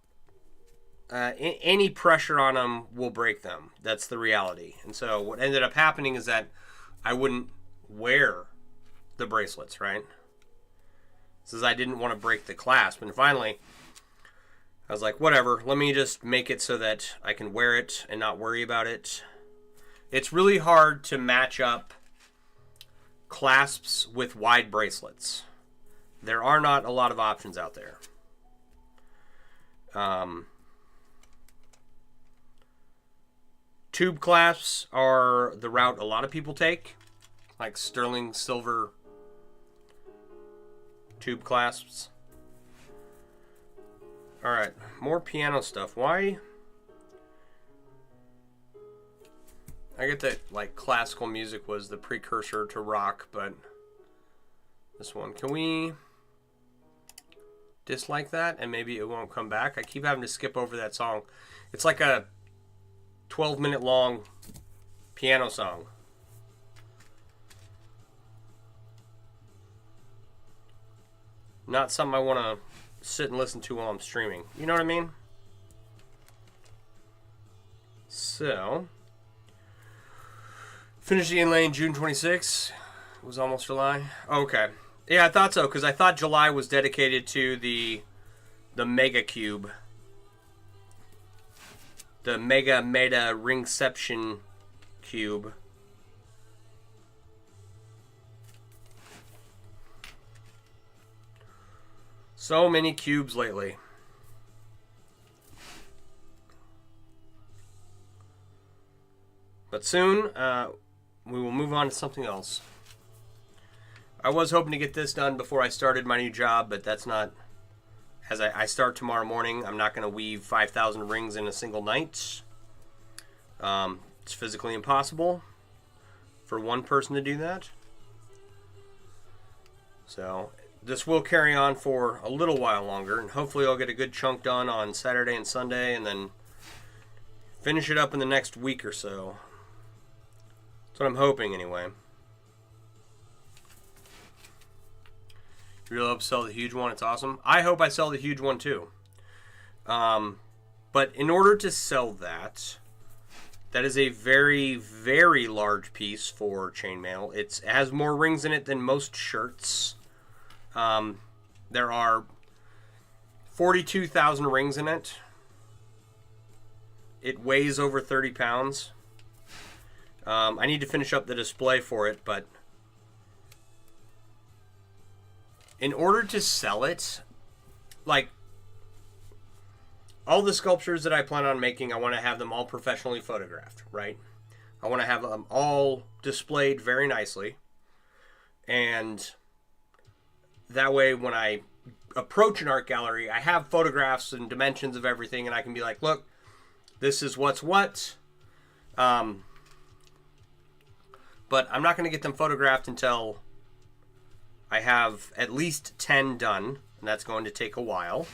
any pressure on them will break them. That's the reality. And so what ended up happening is that I wouldn't wear the bracelets, right? Since I didn't want to break the clasp. And finally, I was like, whatever, let me just make it so that I can wear it and not worry about it. It's really hard to match up clasps with wide bracelets. There are not a lot of options out there. Tube clasps are the route a lot of people take, like sterling silver tube clasps. All right, more piano stuff. Why? I get that like classical music was the precursor to rock, but this one, can we dislike that and maybe it won't come back? I keep having to skip over that song. It's like a 12-minute long piano song. Not something I want to sit and listen to while I'm streaming. You know what I mean? So, finished the inlay June 26. It was almost July. Okay. Yeah, I thought so, because I thought July was dedicated to the Mega Cube. The Mega Meta Ringception Cube. So many cubes lately. But soon, we will move on to something else. I was hoping to get this done before I started my new job, but that's not... As I start tomorrow morning, I'm not going to weave 5,000 rings in a single night. It's physically impossible for one person to do that. So this will carry on for a little while longer, and hopefully I'll get a good chunk done on Saturday and Sunday, and then finish it up in the next week or so. That's what I'm hoping, anyway. You really hope to sell the huge one. It's awesome. I hope I sell the huge one too. But in order to sell that, that is a very, very large piece for chainmail. It has more rings in it than most shirts. There are 42,000 rings in it. It weighs over 30 pounds. I need to finish up the display for it, but in order to sell it, like, all the sculptures that I plan on making, I want to have them all professionally photographed, right? I want to have them all displayed very nicely. And that way, when I approach an art gallery, I have photographs and dimensions of everything, and I can be like, look, this is what's what. But I'm not going to get them photographed until I have at least 10 done, and that's going to take a while.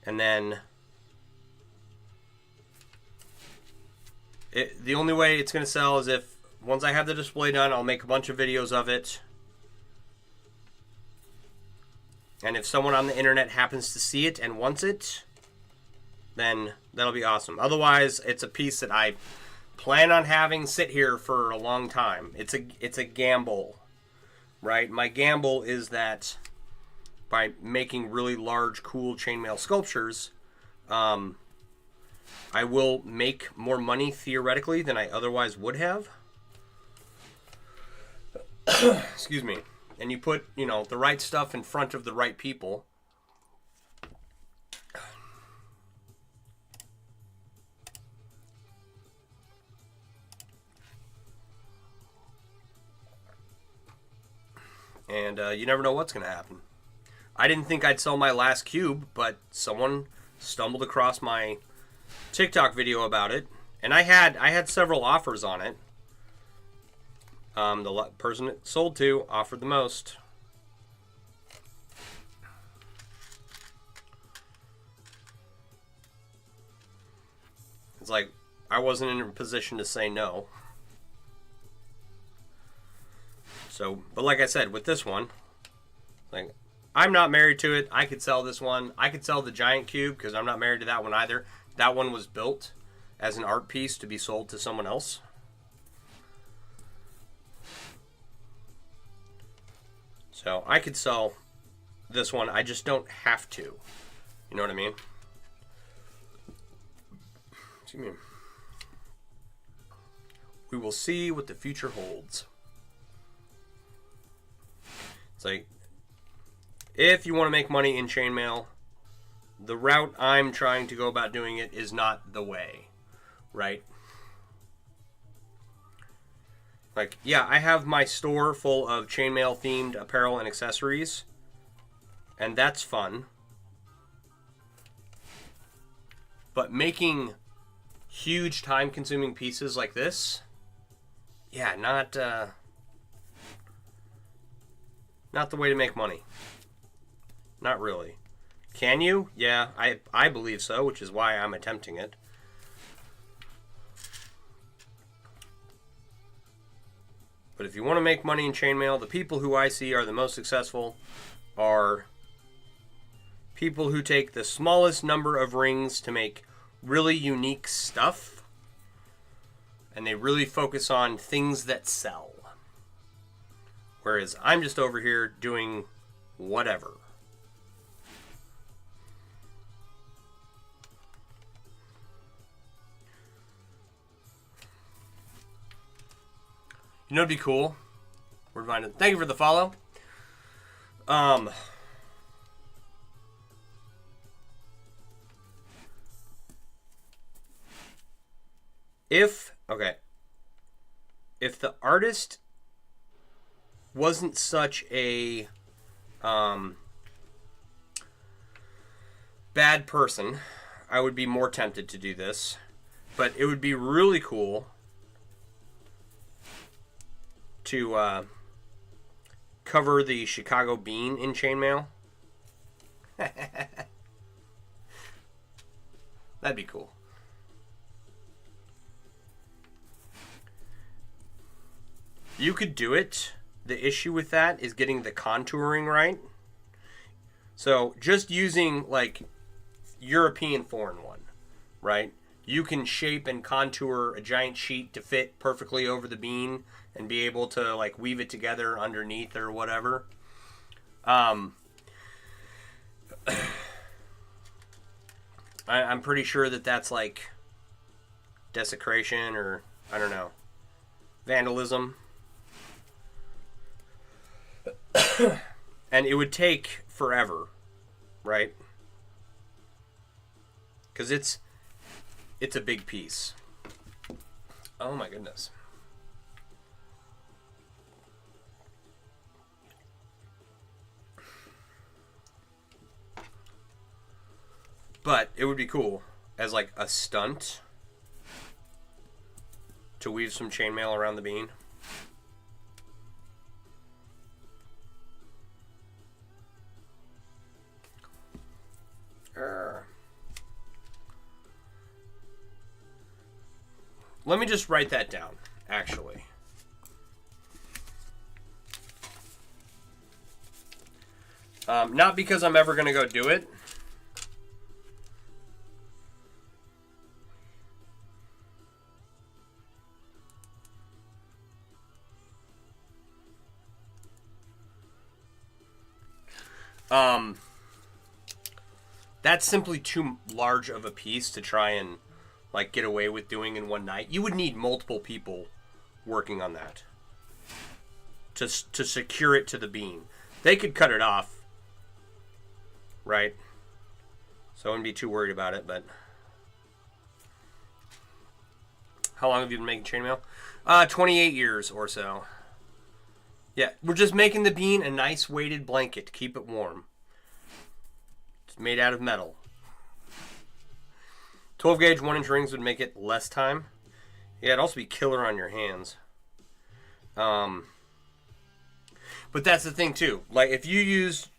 And then the only way it's going to sell is if once I have the display done, I'll make a bunch of videos of it. And if someone on the internet happens to see it and wants it, then that'll be awesome. Otherwise, it's a piece that I plan on having sit here for a long time. It's a gamble, right? My gamble is that by making really large, cool chainmail sculptures, I will make more money theoretically than I otherwise would have. Excuse me. And you put, the right stuff in front of the right people. And you never know what's going to happen. I didn't think I'd sell my last cube, but someone stumbled across my TikTok video about it, and I had several offers on it. The person it sold to offered the most. It's like I wasn't in a position to say no. So, but like I said, with this one, like, I'm not married to it. I could sell this one. I could sell the giant cube because I'm not married to that one either. That one was built as an art piece to be sold to someone else. So I could sell this one. I just don't have to. You know what I mean? Excuse me. We will see what the future holds. It's like, if you want to make money in chainmail, the route I'm trying to go about doing it is not the way, right? Like, yeah, I have my store full of chainmail themed apparel and accessories, and that's fun. But making huge time consuming pieces like this, yeah, not the way to make money. Not really. Can you? Yeah, I believe so, which is why I'm attempting it. But if you want to make money in chainmail, the people who I see are the most successful are people who take the smallest number of rings to make really unique stuff, and they really focus on things that sell. Whereas I'm just over here doing whatever. You know, it'd be cool. Thank you for the follow. If the artist wasn't such a bad person, I would be more tempted to do this. But it would be really cool to cover the Chicago bean in chainmail. That'd be cool. You could do it. The issue with that is getting the contouring right. So just using like European foreign one, right? You can shape and contour a giant sheet to fit perfectly over the bean and be able to like weave it together underneath or whatever. I'm pretty sure that that's like desecration or, I don't know, vandalism. And it would take forever, right? Because it's a big piece. Oh my goodness. But it would be cool as like a stunt to weave some chainmail around the bean. Let me just write that down, actually. Not because I'm ever going to go do it. That's simply too large of a piece to try and like get away with doing in one night. You would need multiple people working on that to secure it to the bean. They could cut it off, right? So I wouldn't be too worried about it. But how long have you been making chainmail? 28 years or so. Yeah, we're just making the bean a nice weighted blanket to keep it warm. It's made out of metal. 12 gauge 1-inch rings would make it less time. Yeah, it'd also be killer on your hands. But that's the thing too. Like if you use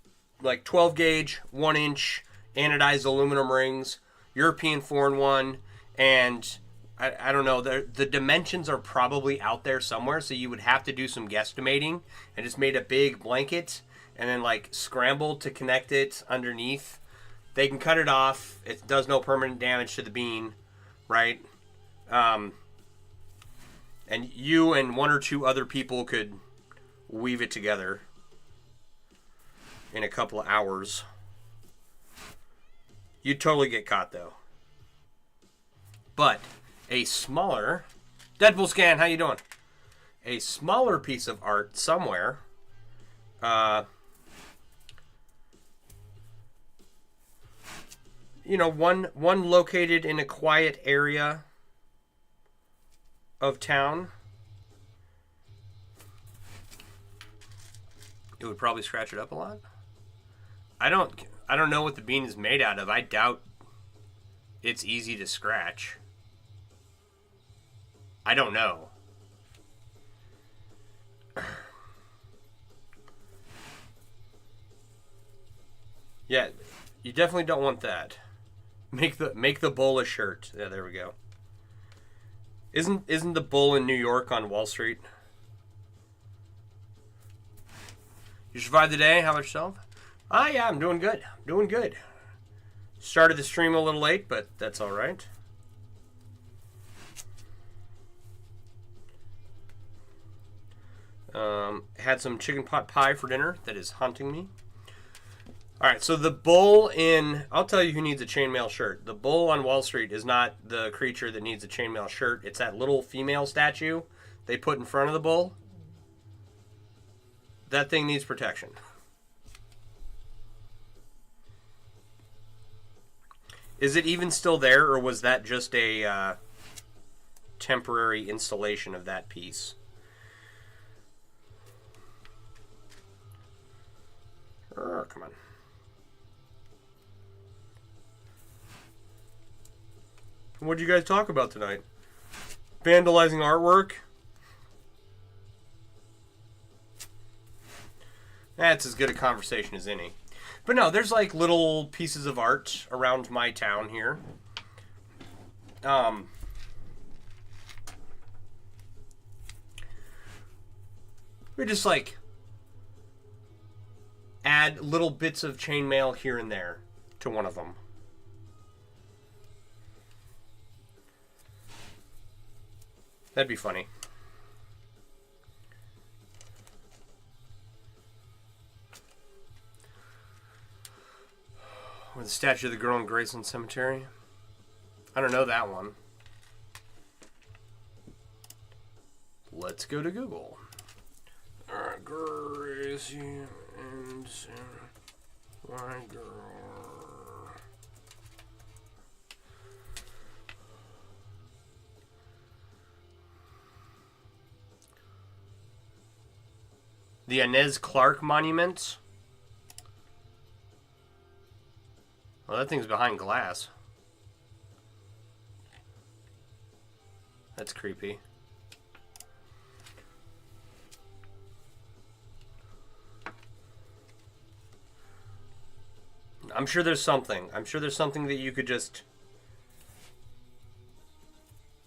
like 12 gauge 1-inch anodized aluminum rings, European 4-in-1, and I don't know, the dimensions are probably out there somewhere, so you would have to do some guesstimating and just made a big blanket and then like scramble to connect it underneath. They can cut it off. It does no permanent damage to the bean, right? And you and one or two other people could weave it together in a couple of hours. You'd totally get caught though. But a smaller Deadpool Scan, how you doing? A smaller piece of art somewhere. You know, one located in a quiet area of town. It would probably scratch it up a lot. I don't know what the bean is made out of. I doubt it's easy to scratch. I don't know. Yeah, you definitely don't want that. Make the bull a shirt. Yeah, there we go. Isn't the bull in New York on Wall Street? You survived the day? How about yourself? Yeah, I'm doing good. Doing good. Started the stream a little late, but that's all right. Had some chicken pot pie for dinner that is haunting me. All right, so the bull in... I'll tell you who needs a chainmail shirt. The bull on Wall Street is not the creature that needs a chainmail shirt. It's that little female statue they put in front of the bull. That thing needs protection. Is it even still there, or was that just a temporary installation of that piece? Come on. What did you guys talk about tonight? Vandalizing artwork? That's as good a conversation as any. But no, there's like little pieces of art around my town here. We just like add little bits of chainmail here and there to one of them. That'd be funny. Or the statue of the girl in Graceland Cemetery. I don't know that one. Let's go to Google. Alright, Gracie and my girl. The Inez Clark Monument. Well, that thing's behind glass. That's creepy. I'm sure there's something. I'm sure there's something that you could just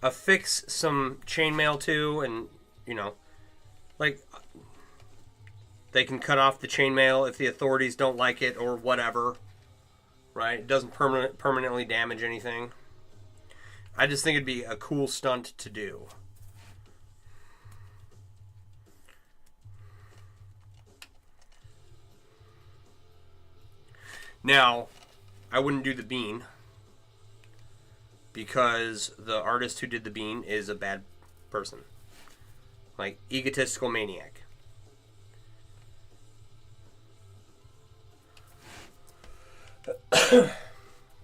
affix some chainmail to, and, you know, like, they can cut off the chainmail if the authorities don't like it or whatever, right? It doesn't permanently damage anything. I just think it'd be a cool stunt to do. Now, I wouldn't do the bean. because the artist who did the bean is a bad person. Like, egotistical maniac.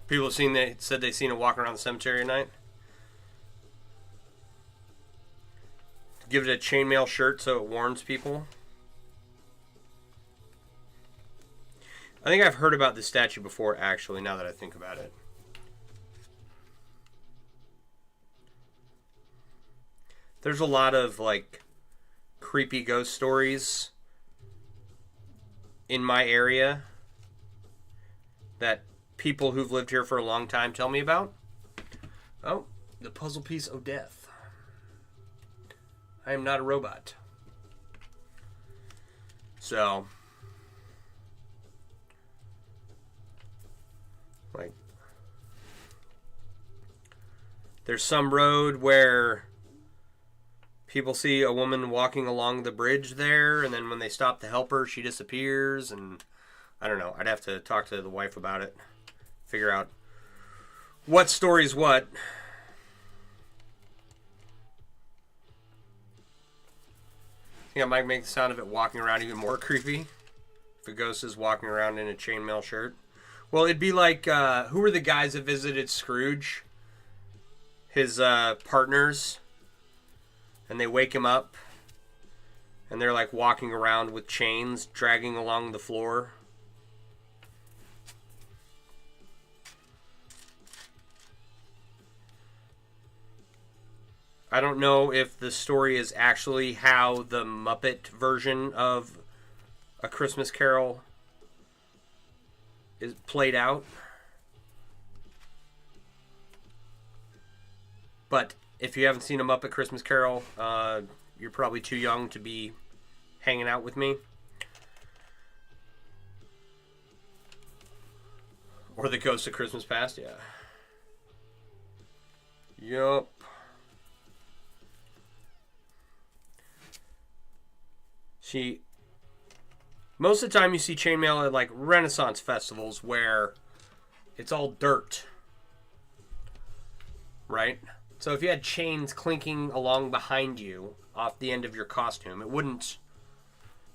People have said they've seen it walking around the cemetery at night. Give it a chainmail shirt so it warns people. I think I've heard about this statue before, actually, now that I think about it. There's a lot of, like, creepy ghost stories in my area that people who've lived here for a long time tell me about. Oh, the puzzle piece of death. I am not a robot. So, like, there's some road where people see a woman walking along the bridge there, and then when they stop to help her, she disappears, and I don't know. I'd have to talk to the wife about it. Figure out what story's what. I think I might make the sound of it walking around even more creepy. If a ghost is walking around in a chainmail shirt. Well, it'd be like, who were the guys that visited Scrooge? His partners. And they wake him up. And they're like walking around with chains dragging along the floor. I don't know if the story is actually how the Muppet version of A Christmas Carol is played out. But if you haven't seen A Muppet Christmas Carol, you're probably too young to be hanging out with me. Or The Ghost of Christmas Past, yeah. Yup. Most of the time you see chainmail at like Renaissance festivals where it's all dirt, right? So if you had chains clinking along behind you off the end of your costume, it wouldn't,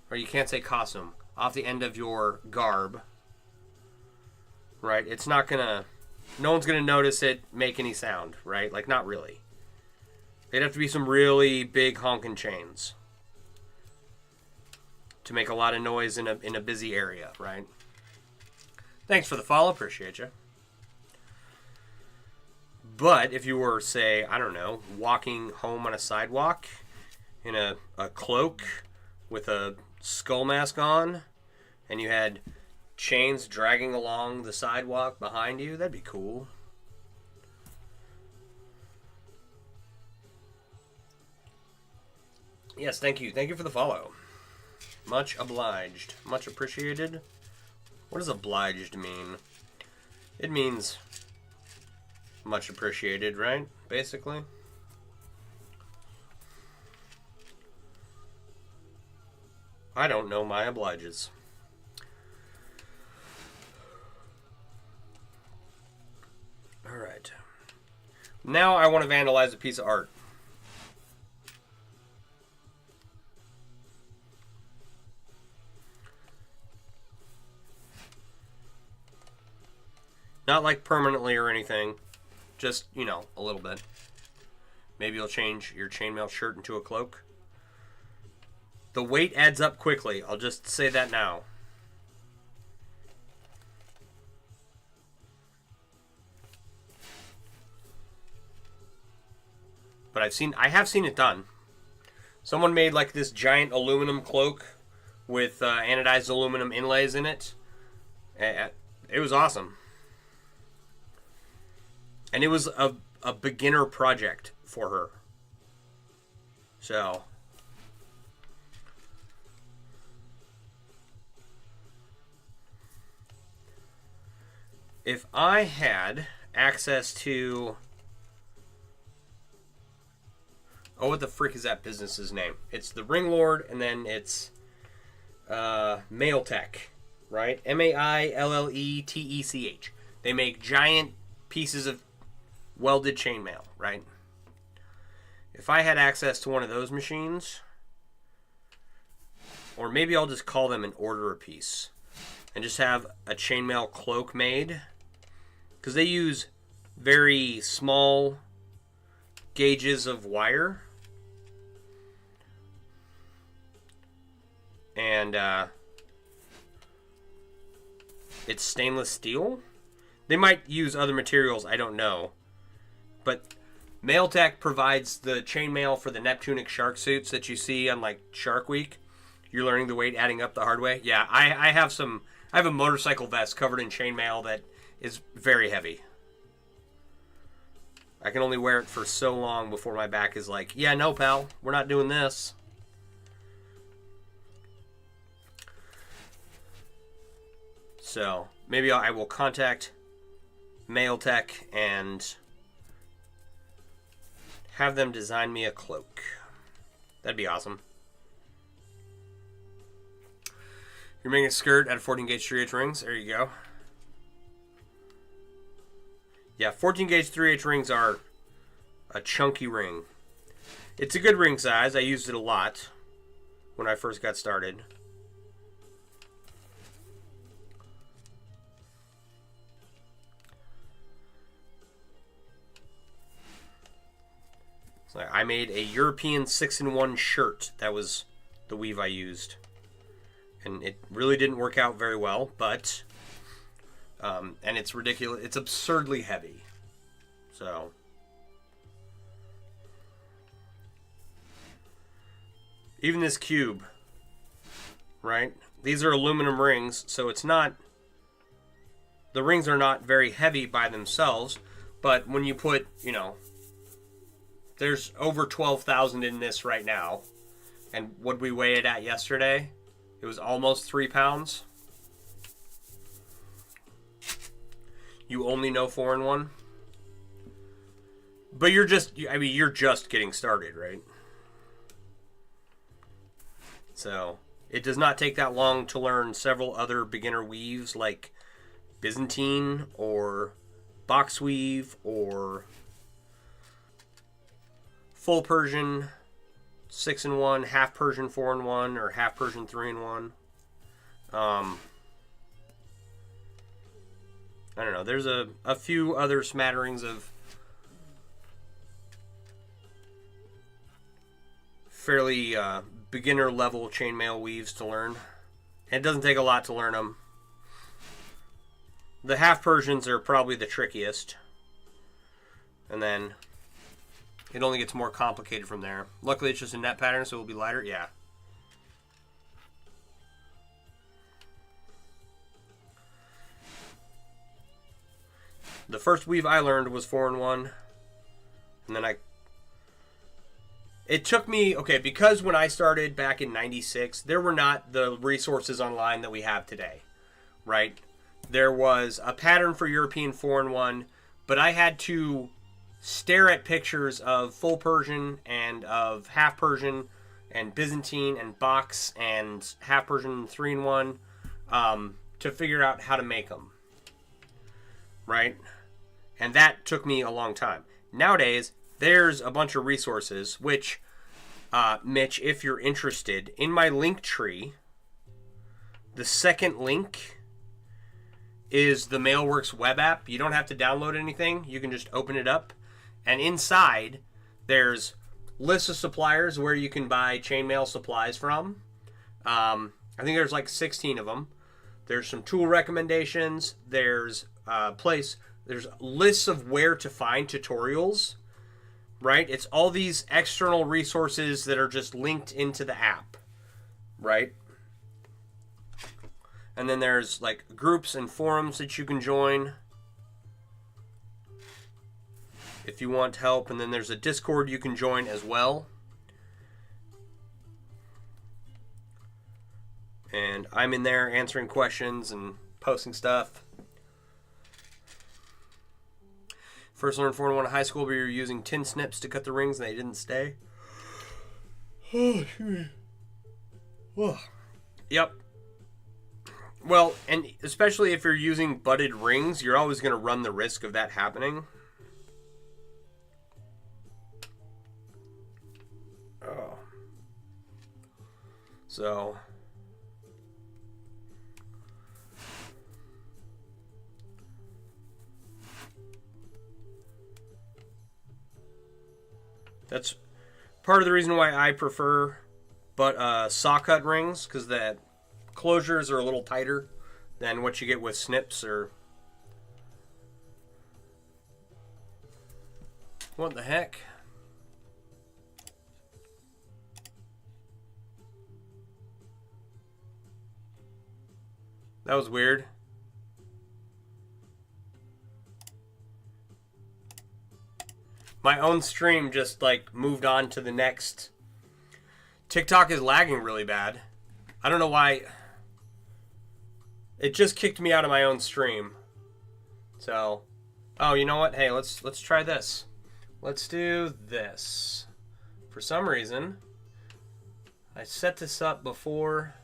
or you can't say costume, off the end of your garb, right? It's not gonna, no one's gonna notice it make any sound, right? Like, not really. They'd have to be some really big honking chains to make a lot of noise in a busy area, right? Thanks for the follow, appreciate you. But if you were, say, I don't know, walking home on a sidewalk in a cloak with a skull mask on, and you had chains dragging along the sidewalk behind you, that'd be cool. Yes, thank you. Thank you for the follow. Much obliged. Much appreciated. What does obliged mean? It means much appreciated, right? Basically. I don't know my obliges. Alright. Now I want to vandalize a piece of art. Not like permanently or anything. Just, you know, a little bit. Maybe you'll change your chainmail shirt into a cloak. The weight adds up quickly. I'll just say that now. But I have seen it done. Someone made like this giant aluminum cloak with anodized aluminum inlays in it. It was awesome. And it was a beginner project for her. So, if I had access to, oh, what the frick is that business's name? It's the Ring Lord, and then it's Mailtech, right? Mailletech. They make giant pieces of welded chainmail, right? If I had access to one of those machines, or maybe I'll just call them and order a piece and just have a chainmail cloak made, because they use very small gauges of wire, and it's stainless steel. They might use other materials, I don't know, but Mailtech provides the chainmail for the Neptunic shark suits that you see on like Shark Week. You're learning the weight adding up the hard way. Yeah, I have a motorcycle vest covered in chainmail that is very heavy. I can only wear it for so long before my back is like, yeah, no, pal, we're not doing this. So maybe I will contact Mailtech and have them design me a cloak. That'd be awesome. You're making a skirt out of 14 gauge 3/8 rings. There you go. Yeah, 14 gauge 3/8 rings are a chunky ring. It's a good ring size. I used it a lot when I first got started. So I made a European 6-in-1 shirt. That was the weave I used. And it really didn't work out very well, but and it's ridiculous. It's absurdly heavy. So even this cube, right? These are aluminum rings, so it's not, the rings are not very heavy by themselves, but when you put, there's over 12,000 in this right now. And what we weighed it at yesterday, it was almost 3 pounds. You only know 4-in-1. But you're just getting started, right? So it does not take that long to learn several other beginner weaves like Byzantine or box weave or full Persian 6-in-1, half Persian 4-in-1, or half Persian 3-in-1. I don't know. There's a few other smatterings of fairly beginner level chainmail weaves to learn. And it doesn't take a lot to learn them. The half Persians are probably the trickiest. And then it only gets more complicated from there. Luckily, it's just a net pattern, so it will be lighter. Yeah. The first weave I learned was 4-in-1. And then it took me, because when I started back in 96, there were not the resources online that we have today, right? There was a pattern for European 4-in-1, but I had to stare at pictures of full Persian and of half Persian and Byzantine and box and half Persian 3-in-1 to figure out how to make them, right? And that took me a long time. Nowadays, there's a bunch of resources, which, Mitch, if you're interested, in my link tree, the second link is the Mailworks web app. You don't have to download anything. You can just open it up. And inside, there's lists of suppliers where you can buy chainmail supplies from. I think there's like 16 of them. There's some tool recommendations. There's there's lists of where to find tutorials, right? It's all these external resources that are just linked into the app, right? And then there's like groups and forums that you can join if you want help. And then there's a Discord you can join as well. And I'm in there answering questions and posting stuff. First learned 4-in-1 in high school, but you were using tin snips to cut the rings and they didn't stay. Oh, yep. Well, and especially if you're using butted rings, you're always going to run the risk of that happening. So that's part of the reason why I prefer saw cut rings, because the closures are a little tighter than what you get with snips or... What the heck? That was weird. My own stream just like moved on to the next. TikTok is lagging really bad. I don't know why. It just kicked me out of my own stream. So, oh, you know what? Hey, let's try this. Let's do this. For some reason, I set this up before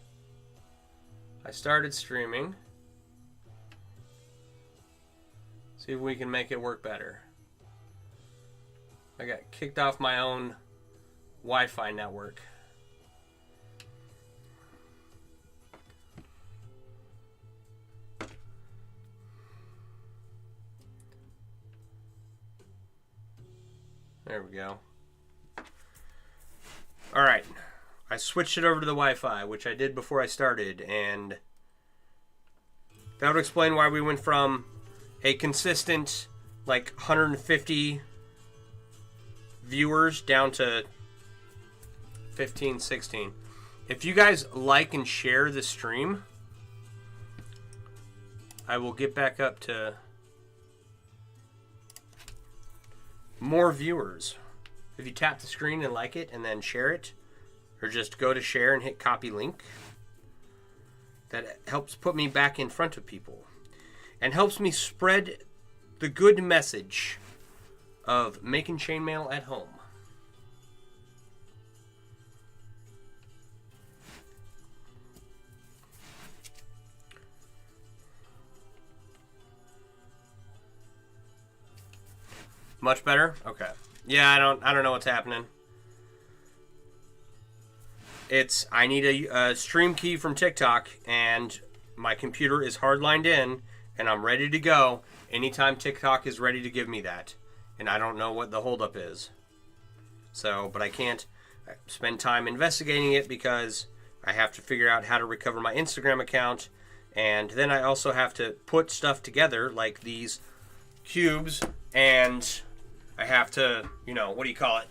I started streaming. See if we can make it work better. I got kicked off my own Wi-Fi network. There we go. All right. I switched it over to the Wi-Fi, which I did before I started, and that would explain why we went from a consistent like 150 viewers down to 15, 16. If you guys like and share the stream, I will get back up to more viewers. If you tap the screen and like it and then share it, or just go to share and hit copy link, that helps put me back in front of people and helps me spread the good message of making chainmail at home. Much better? Okay. Yeah, I don't know what's happening. I need a stream key from TikTok, and my computer is hardlined in, and I'm ready to go anytime TikTok is ready to give me that. And I don't know what the holdup is. So, but I can't spend time investigating it because I have to figure out how to recover my Instagram account, and then I also have to put stuff together like these cubes, and I have to, what do you call it?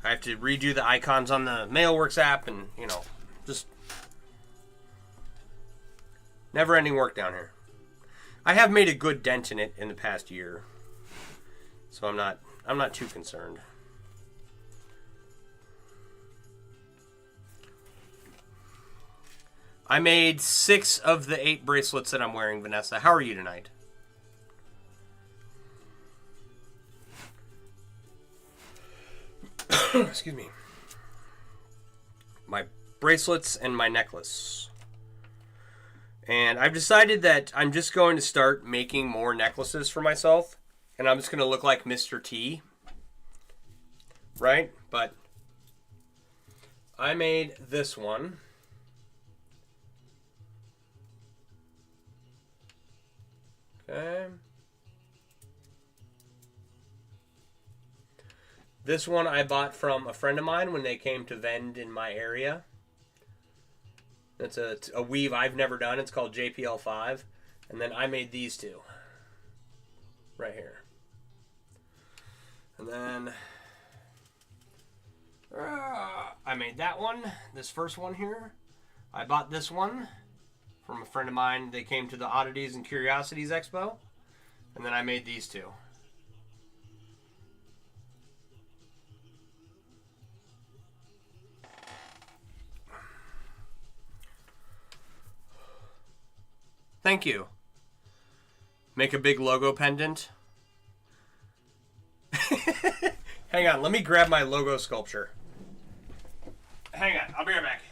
I have to redo the icons on the Mailworks app, and, just never-ending work down here. I have made a good dent in it in the past year, so I'm not too concerned. I made 6 of the 8 bracelets that I'm wearing, Vanessa. How are you tonight? Excuse me. My bracelets and my necklace. And I've decided that I'm just going to start making more necklaces for myself. And I'm just going to look like Mr. T. Right? But I made this one. Okay. This one I bought from a friend of mine when they came to vend in my area. It's a weave I've never done. It's called JPL5. And then I made these two. Right here. And then I made that one. This first one here. I bought this one from a friend of mine. They came to the Oddities and Curiosities Expo. And then I made these two. Thank you. Make a big logo pendant. Hang on, let me grab my logo sculpture. Hang on, I'll be right back.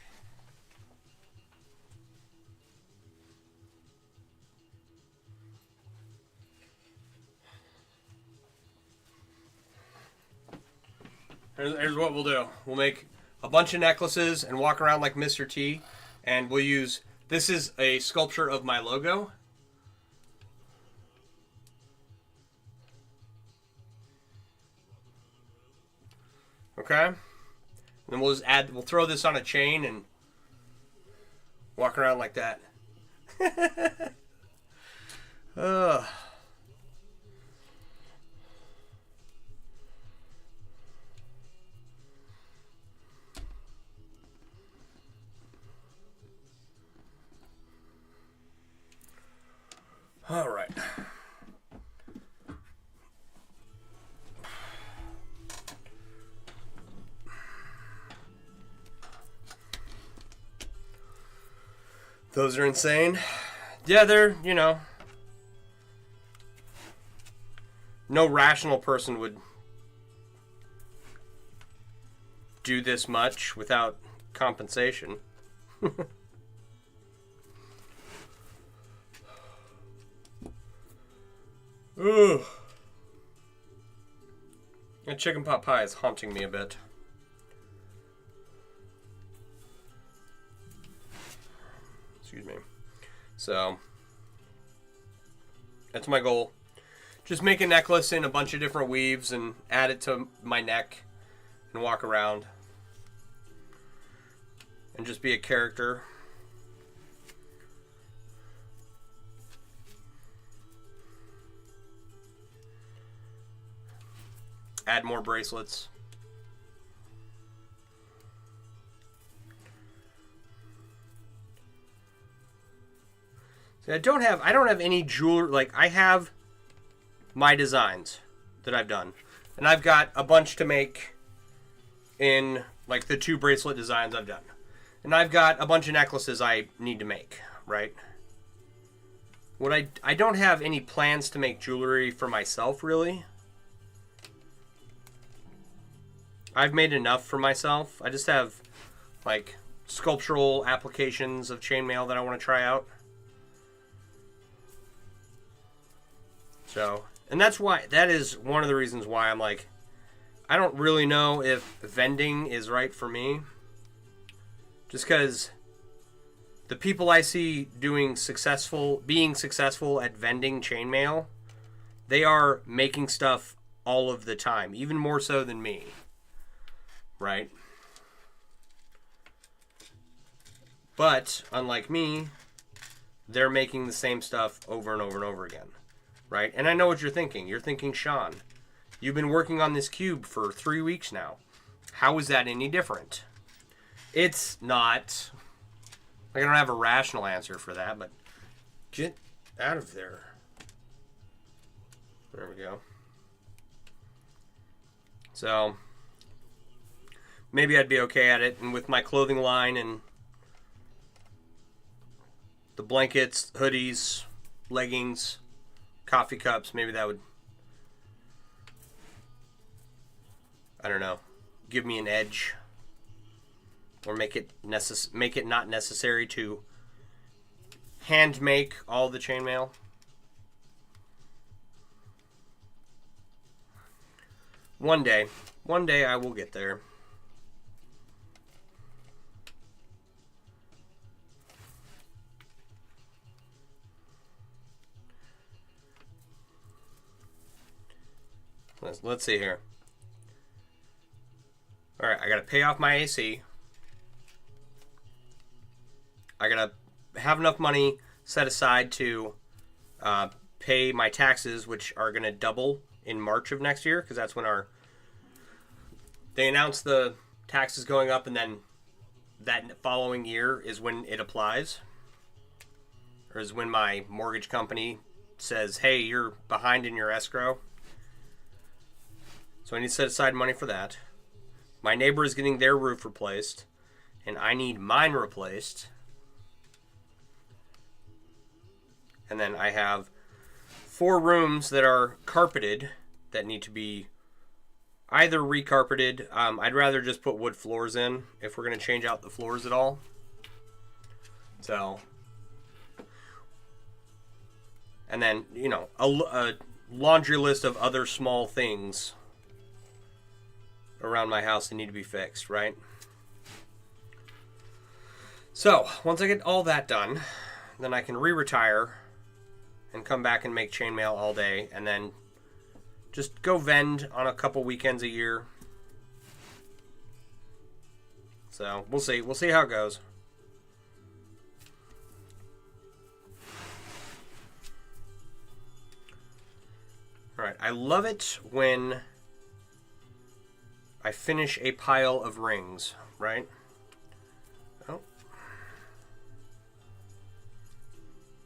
Here's what we'll do. We'll make a bunch of necklaces and walk around like Mr. T. And we'll use, this is a sculpture of my logo. Okay. And then we'll just we'll throw this on a chain and walk around like that. Ugh. All right. Those are insane. Yeah, they're, you know, no rational person would do this much without compensation. Ugh. That chicken pot pie is haunting me a bit. Excuse me. So, that's my goal. Just make a necklace in a bunch of different weaves and add it to my neck and walk around. And just be a character. Add more bracelets. See, I don't have any jewelry. Like, I have my designs that I've done, and I've got a bunch to make in like the 2 bracelet designs I've done, and I've got a bunch of necklaces I need to make. Right. What I don't have any plans to make jewelry for myself, really. I've made enough for myself. I just have like sculptural applications of chainmail that I want to try out. So, and that is one of the reasons why I'm like, I don't really know if vending is right for me. Just because the people I see being successful at vending chainmail, they are making stuff all of the time, even more so than me. Right? But, unlike me, they're making the same stuff over and over and over again. Right? And I know what you're thinking. You're thinking, Sean, you've been working on this cube for 3 weeks now. How is that any different? It's not. Like, I don't have a rational answer for that, but get out of there. There we go. So, maybe I'd be okay at it. And with my clothing line and the blankets, hoodies, leggings, coffee cups, maybe that would, I don't know, give me an edge. Or make it not necessary to hand make all the chainmail. One day I will get there. Let's see here. All right, I got to pay off my AC. I got to have enough money set aside to pay my taxes, which are going to double in March of next year, because that's when they announce the taxes going up, and then that following year is when it applies, or is when my mortgage company says, hey, you're behind in your escrow. So I need to set aside money for that. My neighbor is getting their roof replaced, and I need mine replaced. And then I have 4 rooms that are carpeted that need to be either recarpeted. I'd rather just put wood floors in if we're going to change out the floors at all. So, and then, you know, a laundry list of other small things around my house that need to be fixed, right? So, once I get all that done, then I can re-retire and come back and make chainmail all day, and then just go vend on a couple weekends a year. So, we'll see. We'll see how it goes. Alright, I love it when I finish a pile of rings, right? Oh.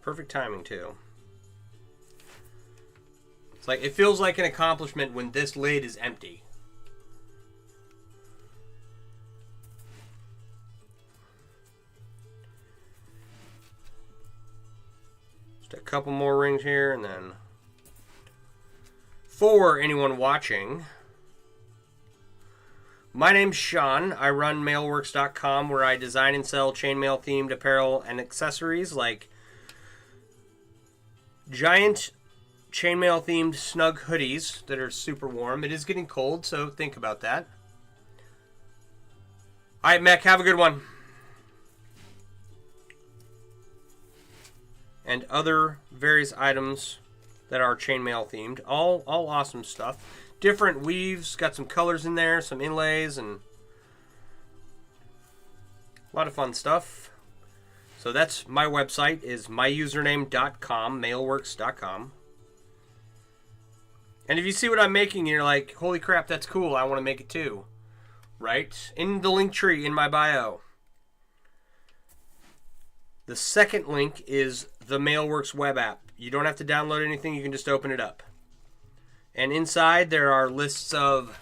Perfect timing, too. It's like, it feels like an accomplishment when this lid is empty. Just a couple more rings here, and then for anyone watching, my name's Sean. I run mailworks.com, where I design and sell chainmail themed apparel and accessories like giant chainmail themed snug hoodies that are super warm. It is getting cold, so think about that. Alright, Mech, have a good one. And other various items that are chainmail themed. All awesome stuff. Different weaves, got some colors in there, some inlays, and a lot of fun stuff. So that's my website, is myusername.com, mailworks.com. And if you see what I'm making and you're like, holy crap, that's cool, I want to make it too. Right? In the link tree in my bio. The second link is the Mailworks web app. You don't have to download anything, you can just open it up. And inside there are lists of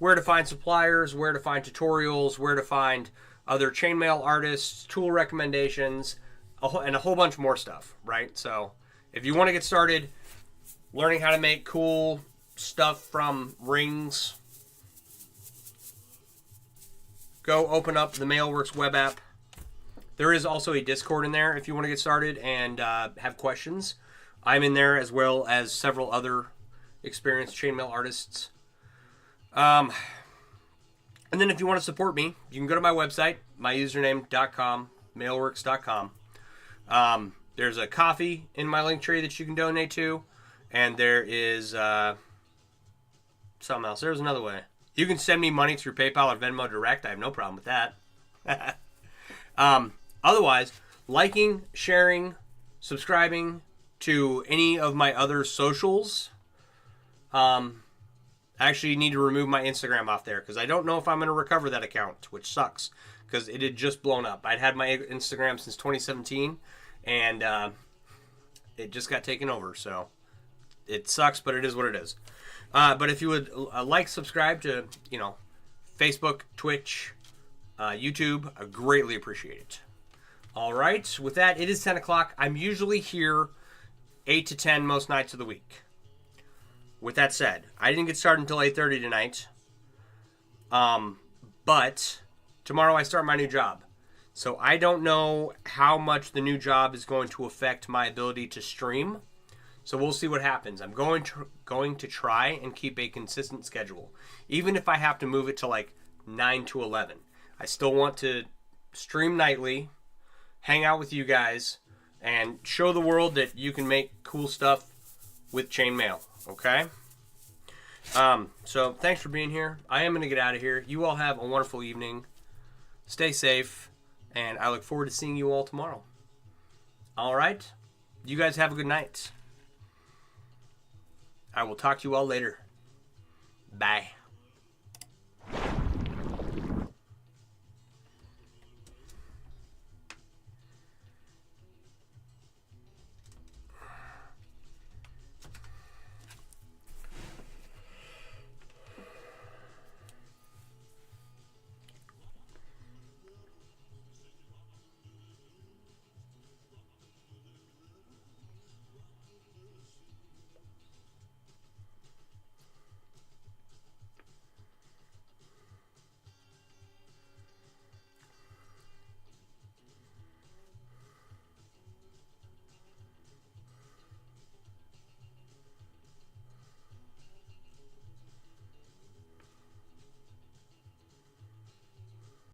where to find suppliers, where to find tutorials, where to find other chainmail artists, tool recommendations, and a whole bunch more stuff, right? So if you want to get started learning how to make cool stuff from rings, go open up the Mailworks web app. There is also a Discord in there if you want to get started and have questions. I'm in there as well as several other experienced chainmail artists. And then if you want to support me, you can go to my website, myusername.com, mailworks.com. There's a coffee in my link tree that you can donate to. And there is something else. There's another way. You can send me money through PayPal or Venmo Direct. I have no problem with that. Otherwise, liking, sharing, subscribing to any of my other socials. I actually need to remove my Instagram off there because I don't know if I'm going to recover that account, which sucks because it had just blown up. I'd had my Instagram since 2017, and it just got taken over. So it sucks, but it is what it is. But if you would like, subscribe to, Facebook, Twitch, YouTube, I greatly appreciate it. All right, with that, it is 10 o'clock. I'm usually here 8 to 10 most nights of the week. With that said, I didn't get started until 8:30 tonight. But tomorrow I start my new job. So I don't know how much the new job is going to affect my ability to stream. So we'll see what happens. I'm going to try and keep a consistent schedule. Even if I have to move it to like 9 to 11. I still want to stream nightly, hang out with you guys, and show the world that you can make cool stuff with chainmail. Okay? So thanks for being here. I am going to get out of here. You all have a wonderful evening. Stay safe, and I look forward to seeing you all tomorrow. All right? You guys have a good night. I will talk to you all later. Bye.